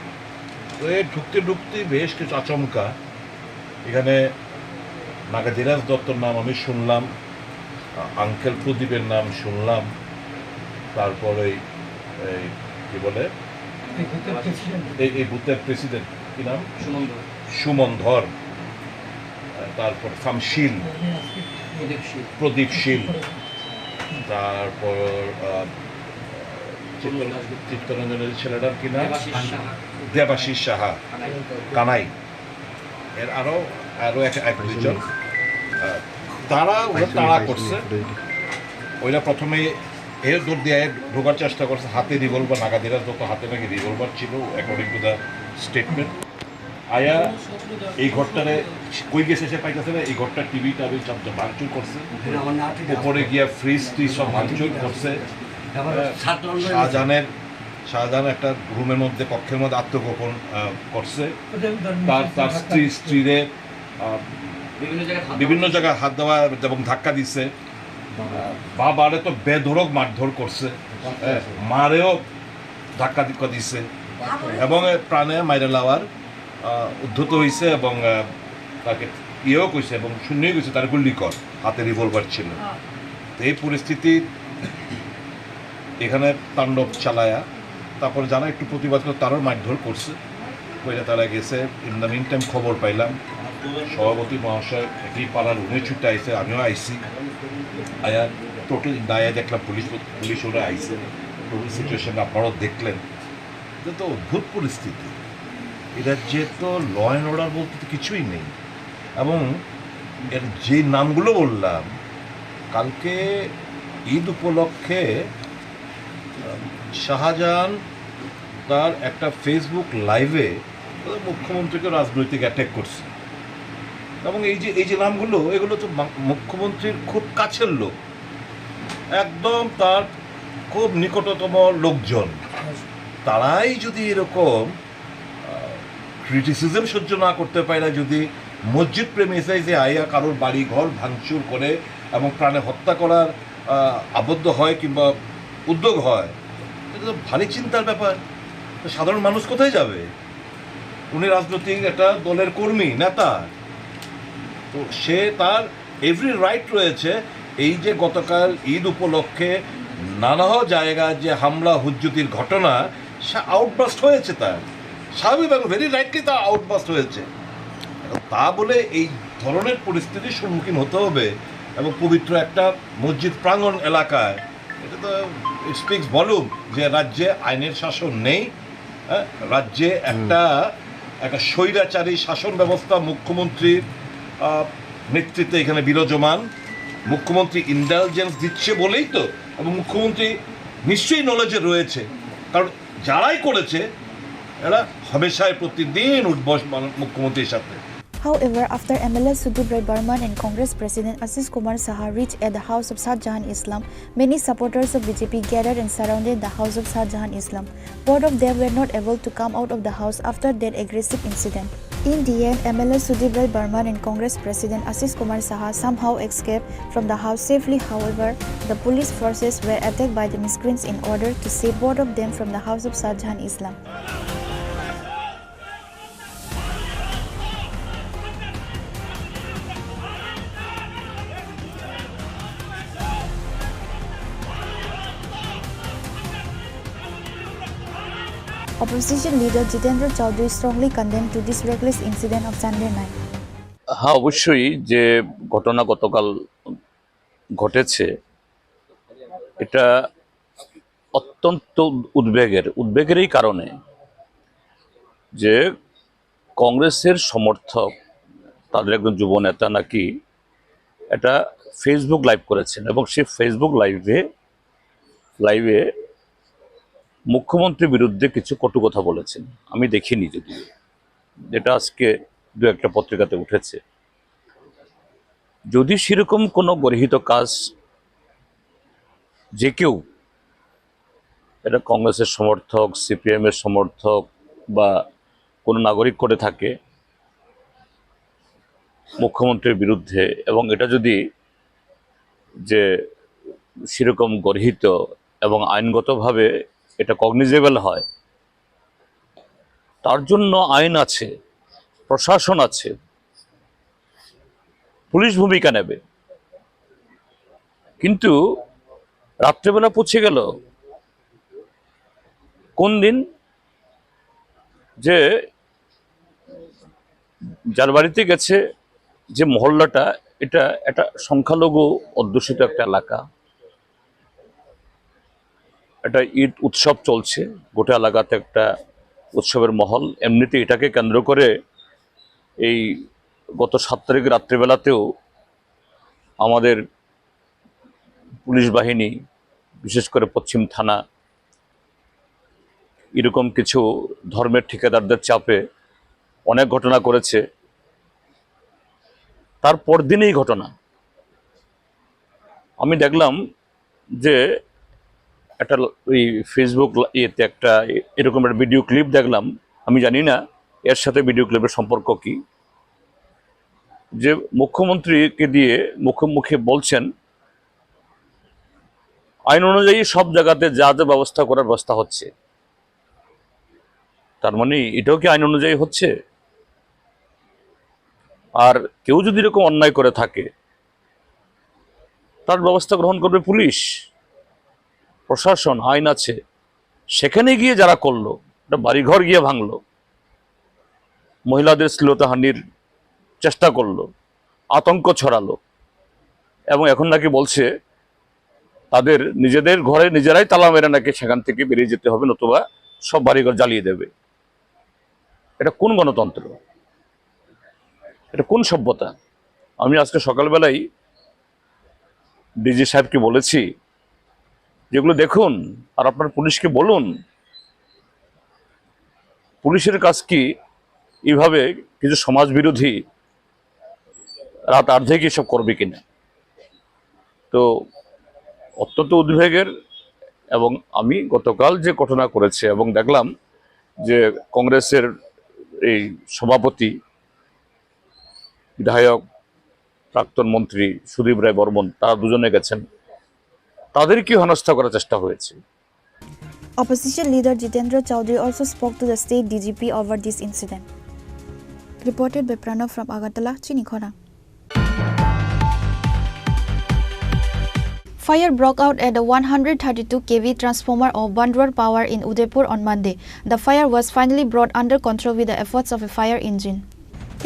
তো এই ঢুকতে বেশ কিছু আচমকা এখানে নাগাদিরাজ দত্তর নাম আমি শুনলাম, আঙ্কেল প্রদীপের নাম শুনলাম, তারপরে কি বলে এই বুথের প্রেসিডেন্ট কি নাম, সুমন ধর, তারপর শামশিল, প্রদীপ শীল, তারপর চিত্তরঞ্জনের ছেলেটার কি নাম, দেবাশিস সাহা, কানাই, এর আরো এক দুজন। তারা করছে, ওইরা প্রথমে এর দূর দিয়ে ঢোকার চেষ্টা করছে, হাতে রিভলভার, নাগাদিরাজ যত হাতে নাকি রিভলভার ছিল অ্যাকর্ডিং টু দ্য স্টেটমেন্ট। আয়া এই ঘরটারে কই গেছে সে পাইতেছে না, এই ঘরটার টিভি টাবি সব ভাঙচুর করছে, উপরে গিয়া ফ্রিজ ট্রিজ সব ভাঙচুর করছে। শাহজাহান একটা রুমের মধ্যে, কক্ষের মধ্যে আত্মগোপন করছে। তার স্ত্রীরে বিভিন্ন জায়গায় হাত দেওয়া এবং ধাক্কা দিচ্ছে। বাবারে তো বেধরক মারধর করছে, মারেও ধাক্কা দিচ্ছে এবং প্রাণে মাইরে লাওয়ার উদ্ধত হয়েছে এবং তাকে ইয়েও কইছে এবং শূন্যই কইছে তার গুলি কর, হাতে রিভলভার ছিল। তো এই পরিস্থিতি এখানে তাণ্ডব চালায়া তারপরে জানা একটু প্রতিবাদ করে তারও মারধর করছে, কইরা তারা গেছে। ইন দ্য মিন টাইম খবর পাইলাম সভাপতি মহাশয় একই পাড়ার রুমে ছুটে আইসে, আমিও আইসি। আয়া টোটাল দায়া দেখলাম পুলিশ ওরা আইসে। টোটাল সিচুয়েশন আপনারাও দেখলেন। এটা তো অদ্ভুত পরিস্থিতি। এটা যে তো ল অ্যান্ড অর্ডার বলতে তো কিছুই নেই। এবং এর যে নামগুলো বললাম, কালকে ঈদ উপলক্ষে শাহজাহান তার একটা ফেসবুক লাইভে মুখ্যমন্ত্রীকে রাজনৈতিক অ্যাটাক করছে, এবং এই যে নামগুলো এগুলো তো মুখ্যমন্ত্রীর খুব কাছের লোক, একদম তার খুব নিকটতম লোকজন। তারাই যদি এরকম ক্রিটিসিজম সহ্য না করতে পারে, যদি মসজিদ প্রেমিসাইজে আইয়া কারোর বাড়ি ঘর ভাঙচুর করে এবং প্রাণে হত্যা করার আবদ্ধ হয় কিংবা উদ্যোগ হয়, এটা তো ভারী চিন্তার ব্যাপার। সাধারণ মানুষ কোথায় যাবে? উনি রাজনৈতিক একটা দলের কর্মী, নেতা, তো সে তার এভরি রাইট রয়েছে। এই যে গতকাল ঈদ উপলক্ষে নানা জায়গায় যে হামলা হুজ্জুতির ঘটনা, সে আউটবাস্ট হয়েছে, তার স্বাভাবিক এবং ভেরি রাইটলি তার আউটবাস্ট হয়েছে। তা বলে এই ধরনের পরিস্থিতির সম্মুখীন হতে হবে এবং পবিত্র একটা মসজিদ প্রাঙ্গণ এলাকায়, এটা তো ইট স্পিক্স ভলিউম যে রাজ্যে আইনের শাসন নেই। রাজ্যে একটা স্বৈরাচারী শাসন ব্যবস্থা মুখ্যমন্ত্রীর নেতৃত্বে এখানে বিরাজমান। মুখ্যমন্ত্রী ইন্টেলিজেন্স দিচ্ছে বলেই তো, এবং মুখ্যমন্ত্রী নিশ্চয়ই নলেজে রয়েছে, কারণ যারাই করেছে এরা হামেশাই প্রতিদিন উঠবস মুখ্যমন্ত্রীর সাথে। However, after MLA Sudhir Rai Burman and Congress President Asis Kumar Saha reached at the house of Shahjahan Islam, many supporters of BJP gathered and surrounded the house of Shahjahan Islam. Both of them were not able to come out of the house after that aggressive incident. In the end, MLA Sudhir Rai Burman and Congress President Asis Kumar Saha somehow escaped from the house safely. However, the police forces were attacked by the miscreants in order to save both of them from the house of Shahjahan Islam. Opposition leader Jitendra Chaudhary strongly condemned to this reckless incident of Sunday night. হ্যাঁ, অবশ্যই যে ঘটনা গতকাল ঘটেছে এটা অত্যন্ত উদ্বেগেরই কারণে যে কংগ্রেসের সমর্থক তাদের একজন যুব নেতা নাকি এটা ফেসবুক লাইভ করেছেন, এবং সেই ফেসবুক লাইভে মুখ্যমন্ত্রীর বিরুদ্ধে কিছু কটু কথা বলেছেন। আমি দেখিনি, যদি যেটা আজকে দু একটা পত্রিকাতে উঠেছে। যদি সেরকম কোনো গর্হিত কাজ যে কেউ, এটা কংগ্রেসের সমর্থক, সিপিএমের সমর্থক বা কোনো নাগরিক করে থাকে মুখ্যমন্ত্রীর বিরুদ্ধে, এবং এটা যদি যে সেরকম গর্হিত এবং আইনগতভাবে এটা কগনিজেবল হয়, তার জন্য আইন আছে, প্রশাসন আছে, পুলিশ ভূমিকা নেবে। কিন্তু রাত্রেবেলা পৌঁছে গেল কোন দিন যে যার বাড়িতে গেছে, যে মহল্লাটা, এটা একটা সংখ্যালঘু অধ্যুষিত একটা এলাকা, একটা ঈদ উৎসব চলছে, গোটা এলাকাতে একটা উৎসবের মহল। এমনিতে এটাকে কেন্দ্র করে এই গত 7 তারিখ রাত্রিবেলাতেও আমাদের পুলিশ বাহিনী, বিশেষ করে পশ্চিম থানা, এরকম কিছু ধর্মের ঠিকাদারদের চাপে অনেক ঘটনা করেছে। তারপর দিনেই ঘটনা আমি দেখলাম যে একটা ওই ফেসবুক ইয়েতে একটা এরকম একটা ভিডিও ক্লিপ দেখলাম। আমি জানি না এর সাথে ভিডিও ক্লিপের সম্পর্ক কি, যে মুখ্যমন্ত্রীকে দিয়ে মুখে বলছেন আইন অনুযায়ী সব জায়গাতে যা যা ব্যবস্থা করার ব্যবস্থা হচ্ছে। তার মানে এটাও কি আইন অনুযায়ী হচ্ছে? আর কেউ যদি এরকম অন্যায় করে থাকে তার ব্যবস্থা গ্রহণ করবে পুলিশ, প্রশাসন, আইন আছে। সেখানে গিয়ে যারা করলো, এটা বাড়িঘর গিয়ে ভাঙলো, মহিলাদের শ্লীলতাহানির চেষ্টা করলো, আতঙ্ক ছড়ালো, এবং এখন নাকি বলছে তাদের নিজেদের ঘরে নিজেরাই তালা মেরে নাকি সেখান থেকে বেরিয়ে যেতে হবে, নতুবা সব বাড়িঘর জ্বালিয়ে দেবে। এটা কোন গণতন্ত্র? এটা কোন সভ্যতা? আমি আজকে সকালবেলায় ডিজি সাহেবকে বলেছি যেগুলো দেখুন, আর আপনার পুলিশকে বলুন পুলিশের কাজ কি এইভাবে কিছু সমাজ বিরোধী রাত অর্ধেক এসব করবে কিনা। তো অত্যন্ত উদ্বেগের, এবং আমি গতকাল যে ঘটনা করেছে এবং দেখলাম যে কংগ্রেসের এই সভাপতি, বিধায়ক, প্রাক্তন মন্ত্রী সুদীপ রায় বর্মন, তারা দুজনে গেছেন, তাদেরকে হেনস্থা করার চেষ্টা হয়েছে। Opposition leader Jitendra Chaudhary also spoke to the state DGP over this incident. Reported by Pranav from Agartala, Chinikhora. Fire broke out at the 132 kV transformer of Bandwar Power in Udaipur on Monday. The fire was finally brought under control with the efforts of a fire engine.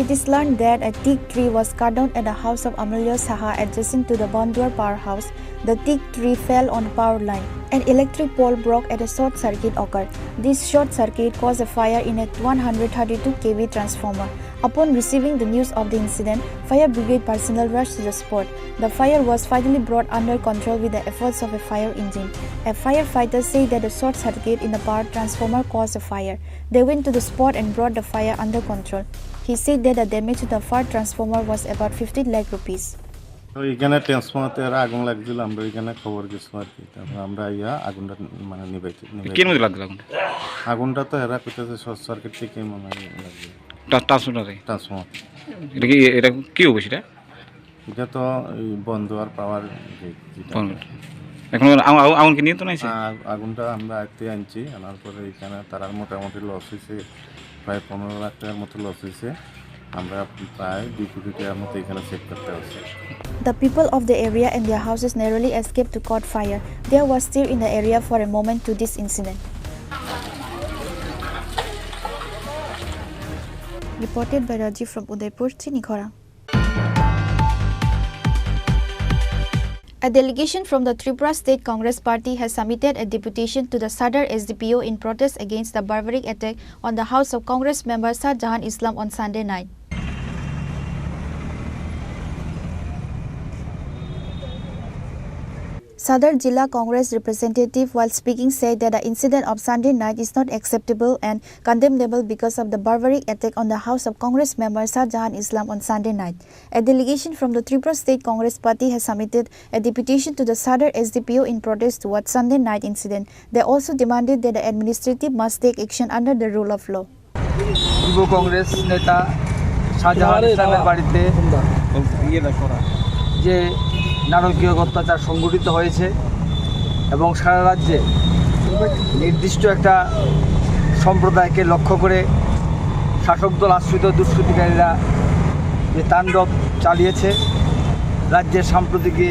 It is learned that a teak tree was cut down at the house of Amulya Saha adjacent to the Bandwar powerhouse. The teak tree fell on the power line. An electric pole broke at a short circuit occurred. This short circuit caused a fire in a 132 kV transformer. Upon receiving the news of the incident, fire brigade personnel rushed to the spot. The fire was finally brought under control with the efforts of a fire engine. A firefighter said that a short circuit in the power transformer caused the fire. They went to the spot and brought the fire under control. He said that the damage to the power transformer was about 15 lakh rupees. এখানে ট্রান্সফর্মারতে আগুন লাগছিল, আমরা এখানে খবর গেছিলাম আর কি। তারপর আমরা আগুনটা মানে নিভাইছি। কি মধ্যে লাগছিল আগুনটা তো এরা কইতেছে শর্ট সার্কিট থেকে মনে হয় লাগছে। ট্রান্সফর্মার এটা কি হবে সেটা? এটা তো বন্ধ আর পাওয়ার এখন আগুন কি নিয়ন্ত্রণ আছে? আগুনটা আমরা আয়ত্তে আনছি, আনার পরে এখানে তার মোটামুটি লস হয়েছে প্রায় 15 লাখ টাকার মতো লস হয়েছে। আমরা প্রায় 2 কোটি টাকার মতো এখানে সেভ করতে হচ্ছে। The people of the area and their houses narrowly escaped to caught fire. There was stir in the area for a moment to this incident. Reported by Rajiv from Udaipur, Chinikhora. A delegation from the Tripura State Congress Party has submitted a deputation to the Sadar SDPO in protest against the barbaric attack on the house of Congress member Shah Jahan Islam on Sunday night. Sadar Jilla Congress representative, while speaking, said that the incident of Sunday night is not acceptable and condemnable because of the barbaric attack on the house of Congress member Shah Jahan Islam on Sunday night. A delegation from the Tripura State Congress Party has submitted a deputation to the Sadar SDPO in protest towards Sunday night incident. They also demanded that the administrative must take action under the rule of law. যুব কংগ্রেস নেতা শাহজাহান ইসলামের বাড়িতে যে নারকীয় অত্যাচার সংঘটিত হয়েছে এবং সারা রাজ্যে নির্দিষ্ট একটা সম্প্রদায়কে লক্ষ্য করে শাসক দল আশ্রিত দুষ্কৃতিকারীরা যে তাণ্ডব চালিয়েছে, রাজ্যের সম্প্রীতিকে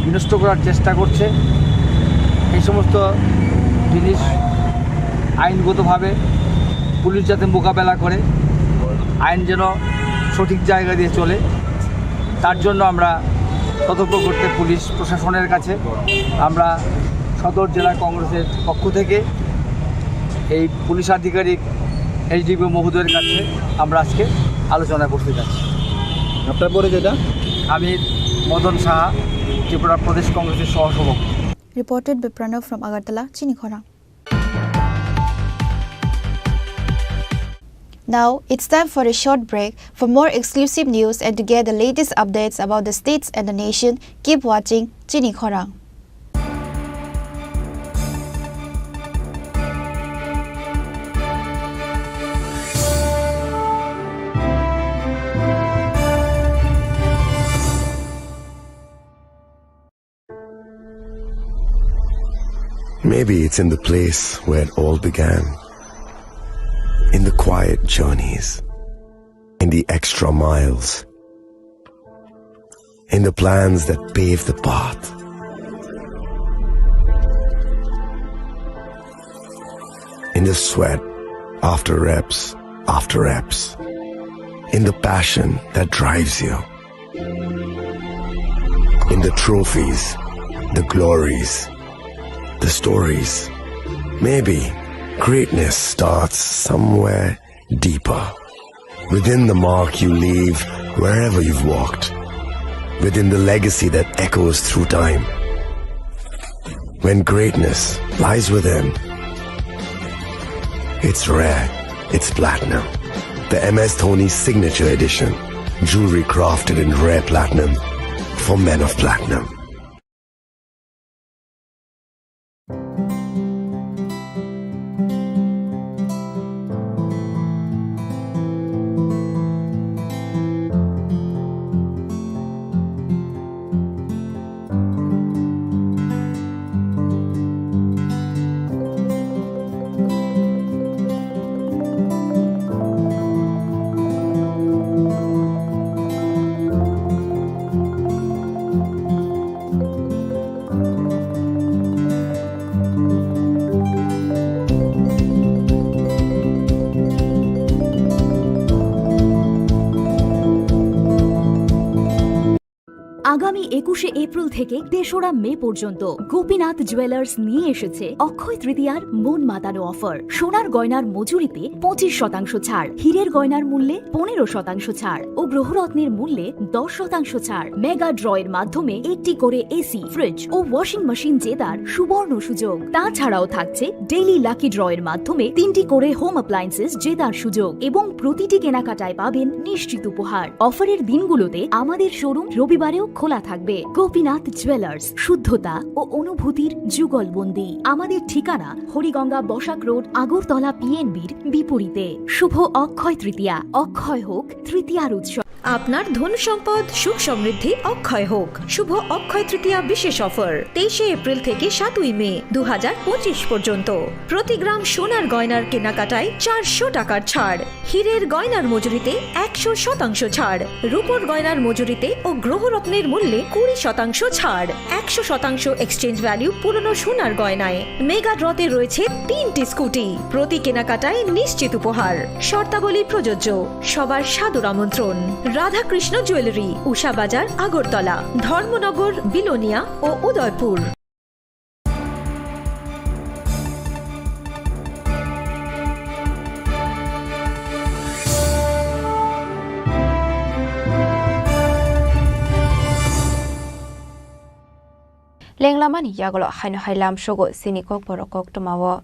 বিনষ্ট করার চেষ্টা করছে, এই সমস্ত জিনিস আইনগতভাবে পুলিশ যাতে মোকাবেলা করে আইন যেন সঠিক জায়গা দিয়ে চলে, তার জন্য আমরা সতর্ক করতে পুলিশ প্রশাসনের কাছে আমরা সদর জেলা কংগ্রেসের পক্ষ থেকে এই পুলিশ আধিকারিক এসডিপিও মহোদয়ের কাছে আমরা আজকে আলোচনা করতে যাচ্ছি। আপনার পরিচয়টা? আমি মদন সাহা, ত্রিপুরা প্রদেশ কংগ্রেসের সহসভাপতি। Reported by Pranav from Agartala, Chinikhora. Now, it's time for a short break. For more exclusive news and to get the latest updates about the states and the nation, keep watching Chinikhora. Maybe it's in the place where it all began. In the quiet journeys, in the extra miles, in the plans that pave the path. In the sweat after reps, in the passion that drives you, in the trophies, the glories, the stories. Maybe greatness starts somewhere deeper, within the mark you leave wherever you've walked, within the legacy that echoes through time. When greatness lies within, it's rare, it's platinum. The MS Dhoni Signature Edition. Jewelry crafted in rare platinum for men of platinum. আগামী 21শে এপ্রিল থেকে 3রা মে পর্যন্ত গোপীনাথ জুয়েলার্স নিয়ে এসেছে অক্ষয় তৃতীয়ার মন মাতানো অফার। সোনার গয়নার মজুরিতে 25% ছাড়, হীরের গয়নার মূল্যে 15% ছাড় ও গ্রহরত্নের মূল্যে 10% ছাড়। মেগা ড্রয়ের মাধ্যমে একটি করে এসি, ফ্রিজ ও ওয়াশিং মেশিন জেতার সুবর্ণ সুযোগ। তাছাড়াও থাকছে ডেইলি লাকি ড্রয়ের মাধ্যমে 3টি করে হোম অ্যাপ্লায়েন্সেস জেতার সুযোগ এবং প্রতিটি কেনাকাটায় পাবেন নিশ্চিত উপহার। অফারের দিনগুলোতে আমাদের শোরুম রবিবারেও খোলা থাকবে। গোপীনাথ জুয়েলার্স, শুদ্ধতা ও অনুভূতির যুগলবন্দি। আমাদের ঠিকানা হরিগঙ্গা বসাক রোড, আগরতলা পিএনবির বিপরীতে। শুভ অক্ষয় তৃতীয়া, অক্ষয় হোক তৃতীয়ার উৎসব। আপনার ধন সম্পদ সুখ সমৃদ্ধি অক্ষয় হোক। শুভ অক্ষয় তৃতীয়া বিশেষ অফার 23শে এপ্রিল থেকে 7ই মে 2025 পর্যন্ত। প্রতি গ্রাম সোনার গয়নার কেনাকাটায় 400 টাকার ছাড়, হীরের গয়নার মজুরিতে 100% ছাড়, রূপোর গয়নার মজুরিতে ও গ্রহরত্নের মূল্যে 20% ছাড়, 100% এক্সচেঞ্জ ভ্যালু পুরনো সোনার গয়নায়। মেগা ড্রতে রয়েছে 3টি স্কুটি, প্রতি কেনাকাটায় নিশ্চিত উপহার। শর্তাবলী প্রযোজ্য। সবার সাদর আমন্ত্রণ। রাধাকৃষ্ণ জুয়েলারি, উষা বাজার, আগরতলা, ধর্মনগর, বিলোনিয়া ও উদয়পুর। লেংলামানি ইয়াগল হাইন হাইলাম সগো সিনিকক বরকক টমাও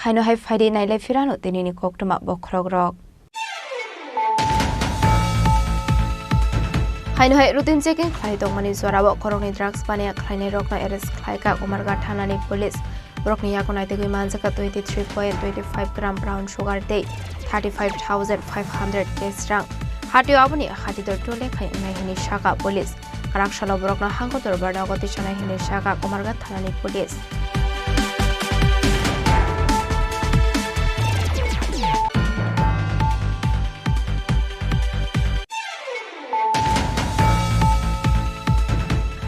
হাইনো হাই ফাইডে নাইলাই ফিরানো তিনিনি কক্টমা বখরক রক হাইনো হাই রুটিন চেকিং খাই দংমানি জরাবো খরকনি ড্রাগস পানিয়া খাইনে রকনা এরেস্ট খাইকা উমারगा থানানি পুলিশ রকনি यागनाय तेगै मानजका 23.25 ग्राम ब्राउन शुगर दे 35,500 केस रां हाटियो आबनि हाटिदर टोले खाइ नायहिनि शाखा पुलिस राखसालो बरकना हांगतर बरदागति सनायहिनि शाखा उमारगा थानानि पुलिस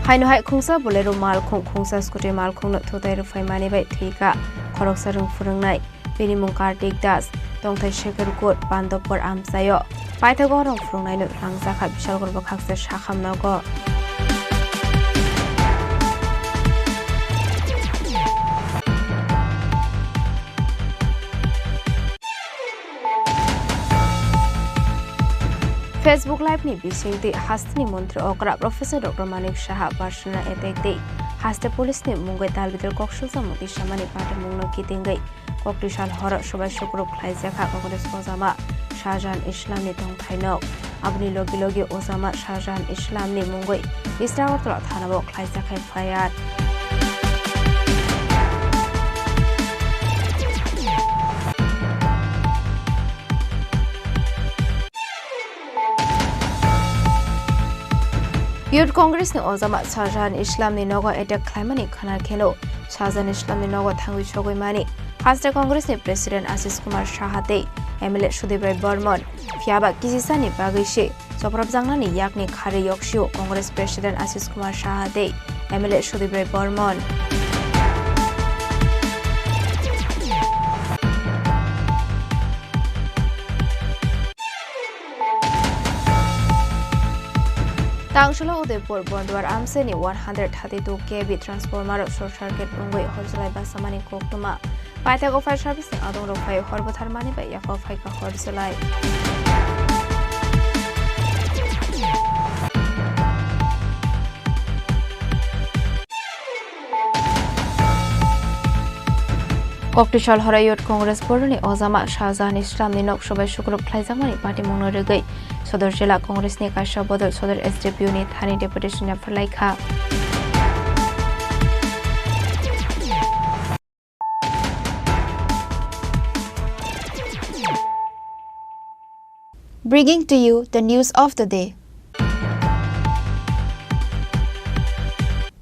हाइनो हाइ खुंसा बोलेरो मालखुं खुंसा स्कुटि मालखुं न थोथाय रुफाय मानि बाय थैका खरक सरं फुरंनाय बेनि मुं कार्तिक दास दंथाय शेखर कोट बान्दपर आमसायो पाइथागो रं फुरंनाय न रांजाखा बिशाल गरबो खाकसे साखामनागो फेसबुक लाइव नि बिसिंगति हास्तिनि मन्त्री अकरा professor doctor Manik Saha personal attack दे हास्ते पुलिस नि मुंगै दालबिदर कक्सुजा मति सामानि पाटे मुंगनो कितिंगै कक्टिसाल हर सबाय शुक्र फ्लाइजाखा कांग्रेस ओजामा शाहजाहान इस्लामनि दंथायनक आबनि लगे लगे ओजामा शाहजाहान इस्लामनि मुंगै इस्रावतला थानाबो फ्लाइजाखाय फायार यूथ कांग्रेस ने ओजामा शाहजाहान इस्लाम ने नगो एटेक खाइमानि खाना खेलो शाहजाहान इस्लाम ने नगो थांगि सगैमानि हास्ते कांग्रेस ने प्रेसिडेंट आशीष कुमार साहाते एमएलए सुदीप राय बर्मन फियाबा किजिसानि बागैसे जब्राबजांनानि याकनि खारे यक्सियो कांग्रेस प्रेसिडेंट आशीष कुमार साहाते एमएलए सुदीप राय बर्मन तांगशला उदयपुर बंदवार आमसेनि 132 केबी ट्रांसफॉर्मर शॉर्ट सर्किट रुंगै हरजलाय बासामानि कोक्टमा पाइथागो फायर सर्विस नि आदं रफाय हरबथारमानि बाय याफा फायका हरजलाय Koktishal Horayot Congress Boroni Ozama Shahjahan Islam ni nok sobai sukrop khlaijamani party mungno regai Sodor Jila Congress ni kasha bodol Sodor SDPU ni thani deputation ya phalaikha Bringing to you the news of the day.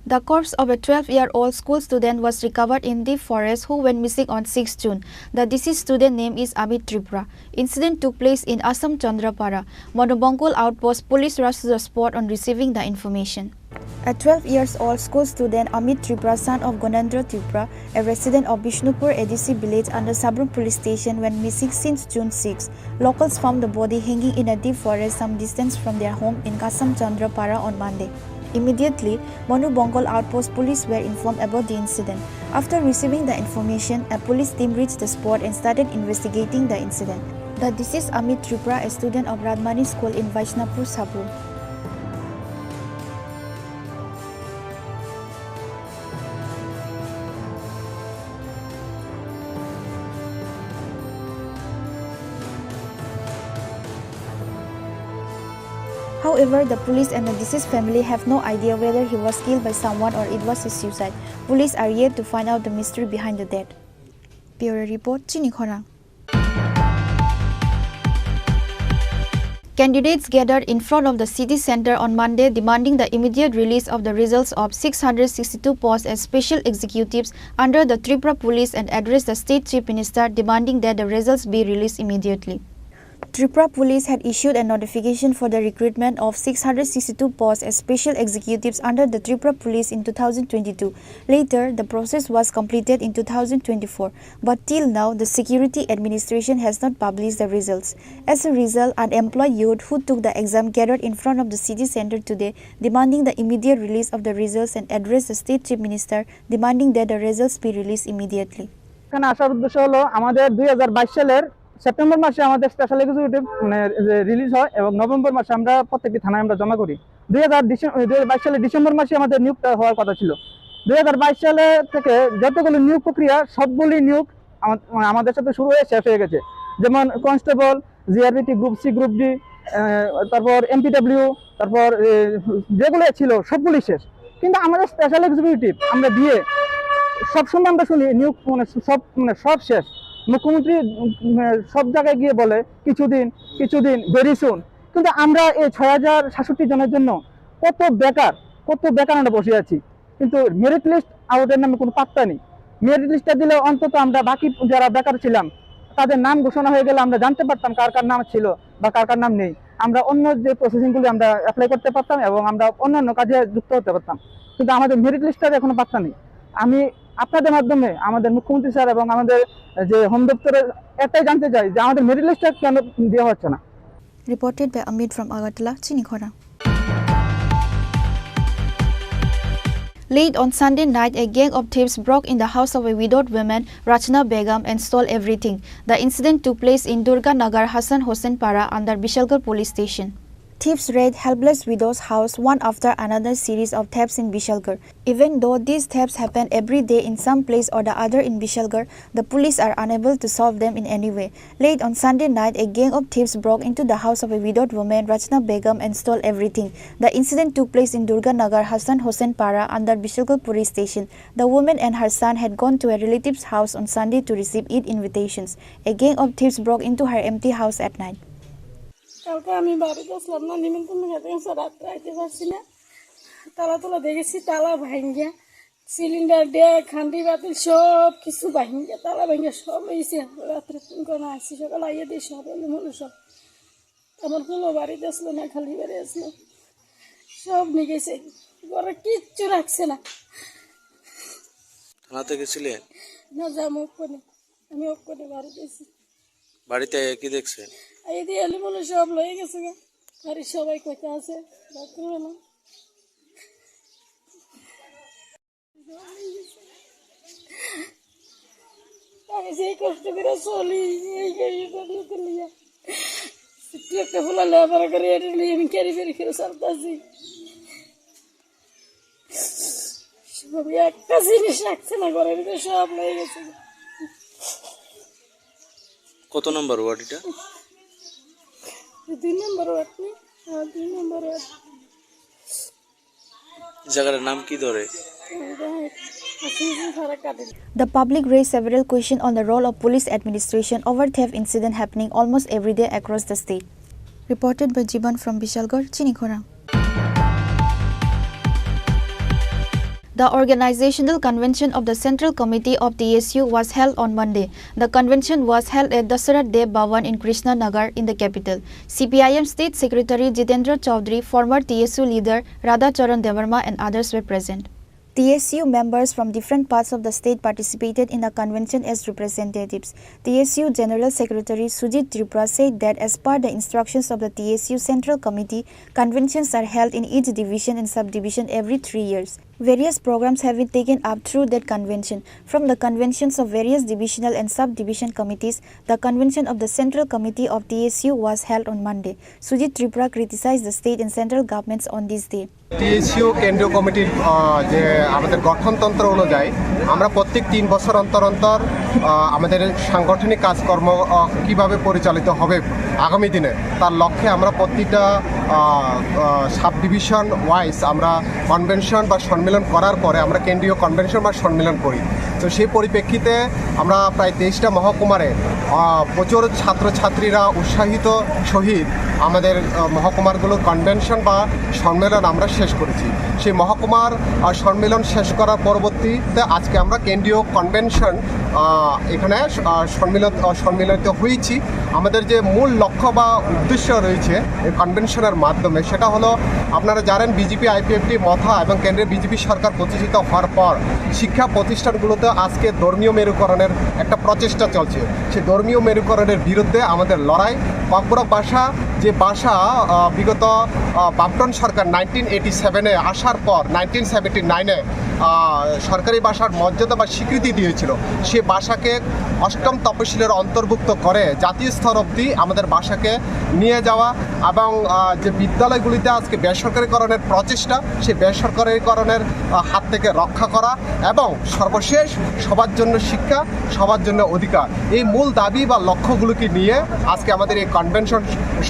The corpse of a 12-year-old school student was recovered in the forest who went missing on 6 June. The deceased student name is Amit Tripura. Incident took place in Assam Chandrapara. Monobongol Outpost police rushed to the spot on receiving the information. A 12-year-old school student Amit Tripura, son of Gonendra Tripura, a resident of Bishnupur ADC village under Sabrum police station, went missing since June 6. Locals found the body hanging in a deep forest some distance from their home in Assam Chandrapara on Monday. Immediately, Monu Bongol Outpost police were informed about the incident. After receiving the information, a police team reached the spot and started investigating the incident. The deceased Amit Tripura, a student of Radmani School in Vaishnapur, Sabrum. However, the police and the deceased family have no idea whether he was killed by someone or it was a suicide. Police are yet to find out the mystery behind the death. Bureau Report, Chini Khorang. Candidates gathered in front of the city center on Monday demanding the immediate release of the results of 662 posts as special executives under the Tripura police and addressed the state chief minister demanding that the results be released immediately. Tripura police had issued a notification for the recruitment of 662 posts as special executives under the Tripura police in 2022. Later, the process was completed in 2024, but till now, the security administration has not published the results. As a result, unemployed youth who took the exam gathered in front of the city center today, demanding the immediate release of the results and addressed the state chief minister, demanding that the results be released immediately. এখানে আসার উদ্দেশ্য হলো আমাদের 2022 সালের সেপ্টেম্বর মাসে আমাদের স্পেশাল এক্সিকিউটিভ রিলিজ হয় এবং নভেম্বর মাসে আমরা প্রত্যেকটি থানায় আমরা জমা করি। 2022 সালে ডিসেম্বর মাসে আমাদের নিয়োগ হওয়ার কথা ছিল। 2022 সালে থেকে যতগুলো নিয়োগ প্রক্রিয়া সবগুলি নিয়োগ আমাদের সাথে শুরু হয়ে শেষ হয়ে গেছে। যেমন constable, GRBT, group C, group D, তারপর এমপিডব্লিউ, তারপর যেগুলো ছিল সবগুলি শেষ। কিন্তু আমাদের স্পেশাল এক্সিকিউটিভ আমরা দিয়ে সবসময় আমরা শুনি নিয়োগ সব শেষ। মুখ্যমন্ত্রী সব জায়গায় গিয়ে বলে কিছুদিন ভেরি সুন, কিন্তু আমরা এই 6066 জনের জন্য কত বেকার আমরা বসে আছি, কিন্তু মেরিট লিস্ট আউটের নামে কোনো পাত্তা নেই। মেরিট লিস্টটা দিলে অন্তত আমরা বাকি যারা বেকার ছিলাম তাদের নাম ঘোষণা হয়ে গেলে আমরা জানতে পারতাম কার কার নাম ছিল বা কার কার নাম নেই। আমরা অন্য যে প্রসেসিংগুলি আমরা অ্যাপ্লাই করতে পারতাম এবং আমরা অন্যান্য কাজে যুক্ত হতে পারতাম, কিন্তু আমাদের মেরিট লিস্টটার এখনো পাত্তা নেই। আমি আপনাদের মাধ্যমে আমাদের মুখ্যমন্ত্রী স্যার এবং আমাদের যে হোম দপ্তরের একটাই জানতে চাই যে আমাদের মেরিট লিস্টটা কেন দেওয়া হচ্ছে না। Reported by Amit from Agartala, Chinikhora. Late on Sunday night, a gang of thieves broke in the house of a widowed woman, Rachna Begum, and stole everything. The incident took place in Durga Nagar, Hassan Hossain Para, under Bishalgarh police station. Thieves raid helpless widow's house one after another series of thefts in Bishalgarh. Even though these thefts happen every day in some place or the other in Bishalgarh, the police are unable to solve them in any way. Late on Sunday night, a gang of thieves broke into the house of a widowed woman, Rachna Begum, and stole everything. The incident took place in Durga Nagar, Hassan Hossain Para, under Bishalgarh police station. The woman and her son had gone to a relative's house on Sunday to receive Eid invitations. A gang of thieves broke into her empty house at night. কালকে আমি বাড়িতে আসলাম না, নিমন্ত্রণ খেতে গেছে, রাত্রে আইতে পারছি না। তালা দেখেছি, তালা ভাঙ্গিয়া, সিলিন্ডার দিয়ে খান্ডি বাতি সব কিছু ভাঙ্গিয়া, তালা ভাঙ্গিয়া সব লইছে। রাত্রে ফোন করে আসছি, সকাল আইয়া দিয়ে সব হলো সব। আমার কোনো বাড়িতে আসলো না, খালি বাড়ি আসলো, সব নিয়ে গেছে, ঘরে কিচ্ছু রাখছে না। থানাতে গেছিলেন না? যাবো ওখানে, আমি ওখানে বাড়িতে এসেছি। বাড়িতে কি দেখছেন? এই দিয়ে এলি মনে সব লয়ে গেছে, বাড়ির সবাই কোথা আছে রাত্রিবেলা। আমি সেই কষ্ট করে চলি, এই লিয়া একটা ফুলা লেবার করে এটা নিয়ে আমি ক্যারি ফেরি করে চলতেছি। একটা জিনিস রাখছে না ঘরের ভিতরে, সব লয়ে গেছে। কত নম্বর ওয়ার্ড এটা? 2 নম্বর ওয়ার্ড নি? হ্যাঁ 2 নম্বর ওয়ার্ড। জায়গাটার নাম কি ধরে? The public raised several questions on the role of police administration over theft incident happening almost every day across the state. Reported by Jiban from Bishalgarh, Chinikhora. The organizational convention of the Central Committee of TSU was held on Monday. The convention was held at Dasarat Dev Bhavan in Krishnanagar in the capital. CPIM State Secretary Jitendra Chaudhary, former TSU leader Radha Charan Devarma and others were present. TSU members from different parts of the state participated in the convention as representatives. TSU General Secretary Sujit Tripura said that as per the instructions of the TSU Central Committee, conventions are held in each division and subdivision every 3 years. Various programs have been taken up through that convention. From the conventions of various divisional and subdivision committees, the convention of the Central Committee of TSU was held on Monday. Sujit Tripura criticized the state and central governments on this day. TSU কেন্দ্রীয় কমিটির যে আমাদের গঠনতন্ত্র অনুযায়ী আমরা প্রত্যেক 3 বছর অন্তর অন্তর আমাদের সাংগঠনিক কাজকর্ম কিভাবে পরিচালিত হবে আগামী দিনে তার লক্ষ্যে আমরা প্রতিটা সাব ডিভিশন ওয়াইজ আমরা কনভেনশন বা সম্মেলন করার পরে আমরা কেন্দ্রীয় কনভেনশন বা সম্মেলন করি। তো সেই পরিপ্রেক্ষিতে আমরা প্রায় 23টা মহকুমারে প্রচুর ছাত্রছাত্রীরা উৎসাহিত সহিত আমাদের মহকুমারগুলোর কনভেনশন বা সম্মেলন আমরা শেষ করেছি। সেই মহকুমার সম্মেলন শেষ করার পরবর্তীতে আজকে আমরা কেন্দ্রীয় কনভেনশন এখানে সম্মিলিত হয়েছি। আমাদের যে মূল লক্ষ্য বা উদ্দেশ্য রয়েছে এই কনভেনশনের মাধ্যমে সেটা হলো আপনারা জানেন বিজেপি আইপিএফটি মথা এবং কেন্দ্রের বিজেপি সরকার প্রতিষ্ঠিত হওয়ার পর শিক্ষা প্রতিষ্ঠানগুলোতে আজকে ধর্মীয় মেরুকরণের একটা প্রচেষ্টা চলছে। সেই ধর্মীয় মেরুকরণের বিরুদ্ধে আমাদের লড়াই। ককবরক ভাষা যে ভাষা বিগত বামফ্রন্ট সরকার 1987-এ আসার পর 1979-এ সরকারি ভাষার মর্যাদা বা স্বীকৃতি দিয়েছিল, সে ভাষাকে 8ম তপশিলের অন্তর্ভুক্ত করে জাতীয় স্তর অবধি আমাদের ভাষাকে নিয়ে যাওয়া এবং যে বিদ্যালয়গুলিতে আজকে বেসরকারীকরণের প্রচেষ্টা সেই বেসরকারীকরণের হাত থেকে রক্ষা করা এবং সর্বশেষ সবার জন্য শিক্ষা, সবার জন্য অধিকার, এই মূল দাবি বা লক্ষ্যগুলোকে নিয়ে আজকে আমাদের এই কনভেনশন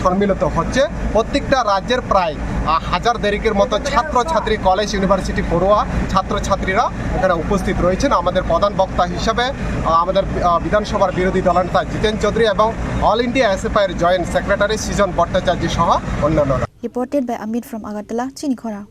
সম্মিলিত হচ্ছে। প্রত্যেকটা রাজ্যের প্রায় 1000 দেরিকের মতো ছাত্রছাত্রী, কলেজ ইউনিভার্সিটি পড়ুয়া ছাত্রছাত্রীরা এখানে উপস্থিত রয়েছেন। আমাদের প্রধান বক্তা হিসাবে আমাদের বিধানসভার বিরোধী দলনেতা জিতেন চৌধুরী এবং অল ইন্ডিয়া এসএফআই এর জয়েন্ট সেক্রেটারি সৃজন ভট্টাচার্য সহ অন্যান্যরা। Reported by Amit from Agartala, Chinikhora.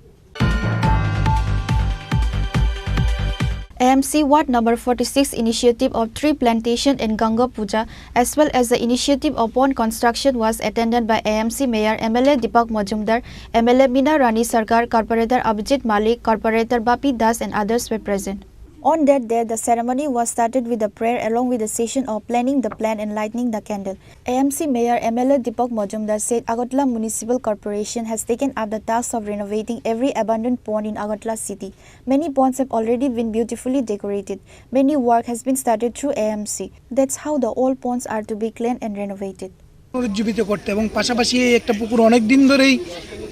AMC Ward number 46 initiative of tree plantation in Ganga Puja as well as the initiative of pond construction was attended by AMC Mayor MLA Deepak Majumdar, MLA Meena Rani Sarkar, Corporator Abhijit Malik, Corporator Bapi Das and others were present. On that day, the ceremony was started with a prayer along with a session of planning the plan and lighting the candle. AMC Mayor MLA Deepak Majumdar said Agartala Municipal Corporation has taken up the task of renovating every abandoned pond in Agartala city. Many ponds have already been beautifully decorated. Many work has been started through AMC. That's how the old ponds are to be cleaned and renovated. পুনরুজ্জীবিত করতে এবং পাশাপাশি একটা পুকুর অনেক দিন ধরেই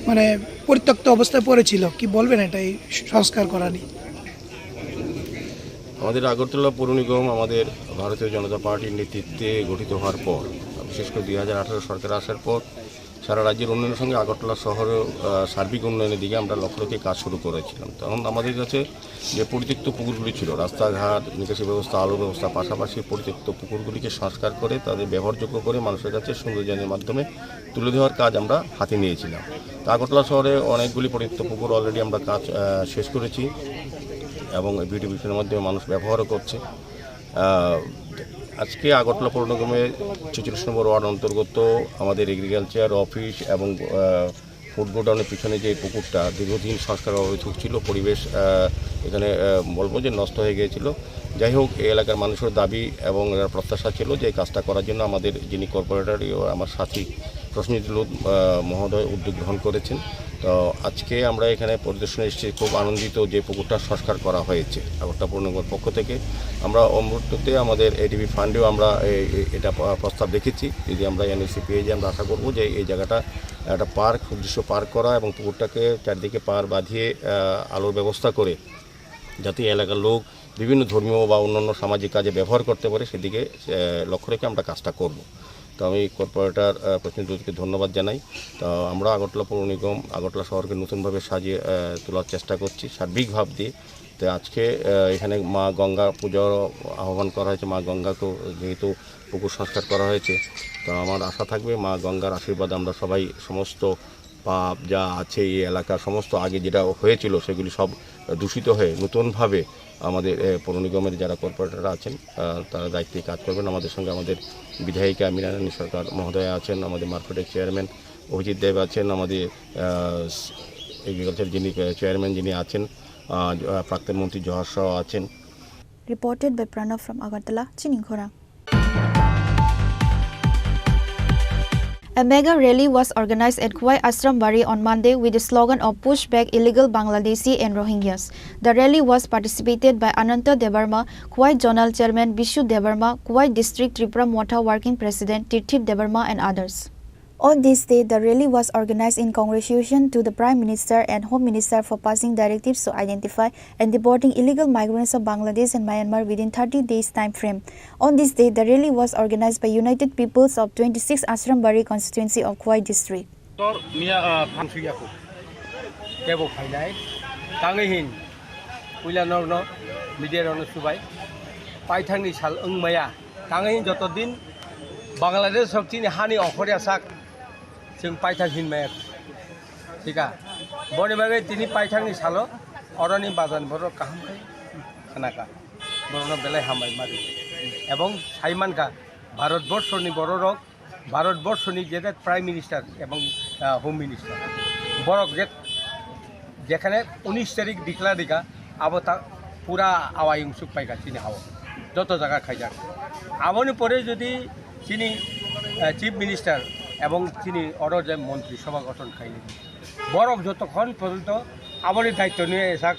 মানে পরিত্যক্ত অবস্থায় পড়েছিল, কি বলবেন এটা এই সংস্কার করা নিয়ে? আমাদের আগরতলা পৌর নিগম আমাদের ভারতীয় জনতা পার্টির নেতৃত্বে গঠিত হওয়ার পর, বিশেষ করে 2018 সরকার আসার পর সারা রাজ্যের উন্নয়নের সঙ্গে আগরতলা শহরের সার্বিক উন্নয়নের দিকে আমরা লক্ষ্য রেখে কাজ শুরু করেছিলাম। তখন আমাদের কাছে যে পরিত্যক্ত পুকুরগুলি ছিল, রাস্তাঘাট, নিকাশি ব্যবস্থা, আলো ব্যবস্থা, পাশাপাশি পরিত্যক্ত পুকুরগুলিকে সংস্কার করে তাদের ব্যবহারযোগ্য করে মানুষের কাছে সৌন্দর্যের মাধ্যমে তুলে দেওয়ার কাজ আমরা হাতে নিয়েছিলাম। তো আগরতলা শহরে অনেকগুলি পরিত্যক্ত পুকুর অলরেডি আমরা কাজ শেষ করেছি এবং বিউটিফিকেশনের মাধ্যমে মানুষ ব্যবহারও করছে। আজকে আগরতলা পৌর নিগমের 46 নম্বর ওয়ার্ড অন্তর্গত আমাদের এগ্রিকালচার অফিস এবং ফুড গোডাউনের পিছনে যে পুকুরটা দীর্ঘদিন সংস্কার অভাবে ছিল, পরিবেশ এখানে বলবো যে নষ্ট হয়ে গিয়েছিল। যাই হোক, এই এলাকার মানুষের দাবি এবং প্রত্যাশা ছিল যে এই কাজটা করার জন্য আমাদের যিনি কর্পোরেটর ও আমার সাথী প্রশ্নজিৎ মহোদয় উদ্যোগ গ্রহণ করেছেন। তো আজকে আমরা এখানে পরিদর্শনে এসেছি, খুব আনন্দিত যে পুকুরটা সংস্কার করা হয়েছে আগরতলা পৌর নিগমের পক্ষ থেকে। আমরা অমৃততে আমাদের এডিবি ফান্ডেও আমরা এটা প্রস্তাব দেখেছি, যদি আমরা এনএসি পেয়ে যাই আমরা আশা করব যে এই জায়গাটা একটা পার্ক, উদ্দেশ্য পার্ক করা এবং পুকুরটাকে চারদিকে পার বাঁধিয়ে আলোর ব্যবস্থা করে যাতে এলাকার লোক বিভিন্ন ধর্মীয় বা অন্যান্য সামাজিক কাজে ব্যবহার করতে পারে সেদিকে লক্ষ্য রেখে আমরা কাজটা করব। তো আমি কর্পোরেটর প্রতিনিধিকে ধন্যবাদ জানাই। তো আমরা আগরতলা পৌর নিগম আগরতলা শহরকে নতুনভাবে সাজিয়ে তোলার চেষ্টা করছি সার্বিক ভাব দিয়ে। তো আজকে এখানে মা গঙ্গা পুজোর আহ্বান করা হয়েছে। মা গঙ্গাকেও যেহেতু পুকুর সংস্কার করা হয়েছে, তো আমার আশা থাকবে মা গঙ্গার আশীর্বাদ আমরা সবাই সমস্ত পাপ যা আছে এই এলাকার সমস্ত আগে যেটা হয়েছিল সেগুলি সব দূষিত হয়ে নতুনভাবে আমাদের পৌর নিগমের যারা কর্পোরেটররা আছেন তারা দায়িত্বে কাজ করবেন। আমাদের সঙ্গে আমাদের বিধায়িকা মীনারানী সরকার মহোদয়া আছেন, আমাদের মার্কেটের চেয়ারম্যান অভিজিৎ দেব আছেন, আমাদের এগ্রিকালচার যিনি চেয়ারম্যান যিনি আছেন, প্রাক্তন মন্ত্রী জওহর শাহ আছেন। Reported by Pranav from Agartala, Chinikhora. A mega rally was organized at Khwai Ashram Bari on Monday with the slogan of Push Back Illegal Bangladeshi and Rohingyas. The rally was participated by Ananta Debarma, Khwai Zonal Chairman Bishu Debarma, Khwai District Tripura Motha Working President Tirthip Debarma and others. On this day, the rally was organized in congratulation to the Prime Minister and Home Minister for passing directives to identify and deporting illegal migrants of Bangladesh and Myanmar within 30 days time frame. On this day, the rally was organized by United Peoples of 26 Ashram Bari constituency of Khwai District. जों पाइथां हिनमाया ठीका बने बागै तिनी पाइथांनि सालो अरनि बाजान बर काहामखाय खानाका बरनो बेलाय हामबाय मारि एवं साइमानका भारतबर्षनि बर रक भारतबर्षनि गेदेर प्राइम मिनिस्टार एवं होम मिनिस्टार बरक जेखाने 19 तारिख दिखला दिखा अब ता पूरा आवायुं सुख पाइका तिनी हाव যত জায়গা খাইজা आबनि परे যদি तिनी চিফ मिनिस्टार এবং তিনি অর্ডার যে মন্ত্রী সভা গঠন খাইলে বরফ যতক্ষণ পর্যন্ত আবার দায়িত্ব নিয়ে এসাক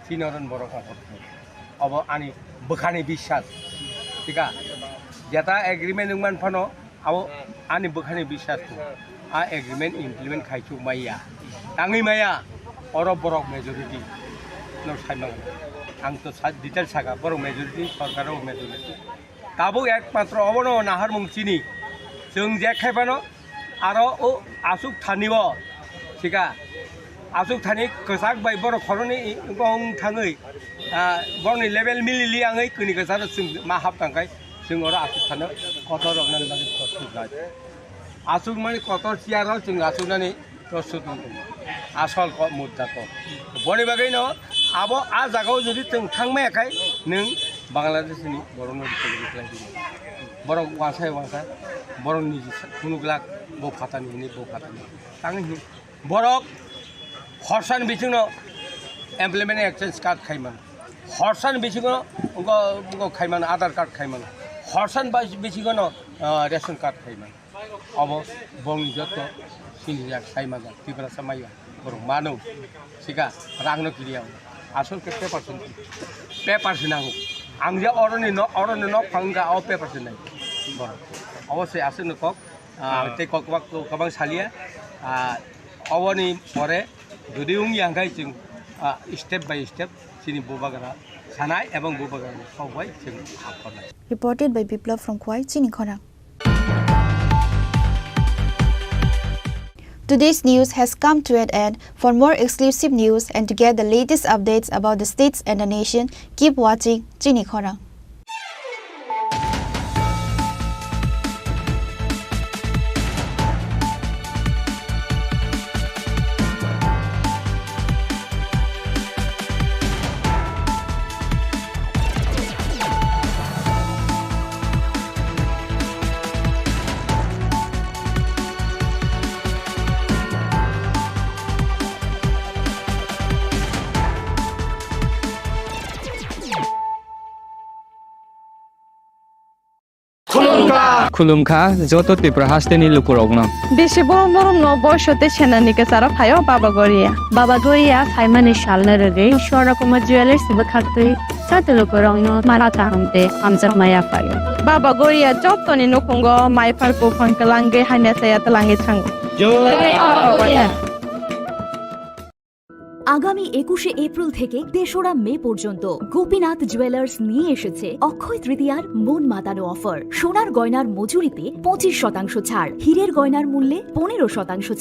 তিনি অরণ বরফ অব আনি বোখানি বিশ্বাস ঠিক আছে যেটা এগ্রিমেন্ট মান ফানো আব আনি বোখানি বিশ্বাস আ এগ্রিমেন্ট ইমপ্লিমেন্ট খাইছু মাইয়া তাঙি মাইয়া অরব বরফ মেজরিটি নো সাইমাং आं तो डिटेल सागा बर मेजरिटी सरकार मेजरिटी ताबो एकमात्र अबनो नाहार मुंचिनी जों जे खाइबानो आरो ओ आसुक थानिब ठीका आसुक थानि कसाक बाय बर खरनि गं थाङै बरनि लेभेल मिलिलि आङै कनि कसार जों मा हाब थांखाय जों अर आसुक थानो कतर रगनानै बागै प्रस्तुत जाय आसुक माने कतर सियाराव जों आसुकनानै प्रस्तुत आसल मुद्दाखौ बनि बागै न आबो आ जागाव जुदि जों थांमायाखाय नों बांलादेशनि बरनो बर वासाय वासा बरनि खुनुग्लाक बफातानि बफातानि ताङै बरक हरसान बिथिङाव एमप्लयमेन्ट एक्सचेन्ज कार्ड खाइमान हरसान बिथिङाव उगो खाइमान आधार कार्ड खाइमान हरसान बिथिङाव रेशन कार्ड खाइमान अब बंनि जत सिनिया खाइमान त्रिपुरा समाया बर मानव ठीका रांनो क्लियाव आसल के पेपारसो नांगौ आं जे अरनि न फांगा अ पेपारसो नांगौ बर अवश्य आसो नकक ते ककबाक गोबां सालिया अवनि परे जुदि उंगियांखाय जों स्टेप बाय स्टेप सिनि बुबागारा सानाय एवं बुबागारा सबाय जों हाबफानाय Reported by Biplav from Khwai, Chinikhora. Today's news has come to an end. For more exclusive news and to get the latest updates about the states and the nation, keep watching Chinikhora. खुलुमखा जत त्रिपुरा हास्टेनि लुकुरगनो बेसे बरम बरम न बयसते सेनानि केसारा फायो बाबा गोरिया साइमानि शालने रगे शोरा कुमार ज्वेलर्स बखातै साते लुकुरगनो माराता हमते आमजा माया फायो बाबा गोरिया जतनि नखंगो माइफारको फंकलांगे हाने साया तलांगे थांगो আগামী 21শে এপ্রিল থেকে 3রা মে পর্যন্ত গোপীনাথ জুয়েলার্স নিয়ে এসেছে অক্ষয় তৃতীয়ার মন মাতানো অফার। সোনার গয়নার মজুরিতে 25% ছাড়, হীরের গয়নার মূল্যে 15%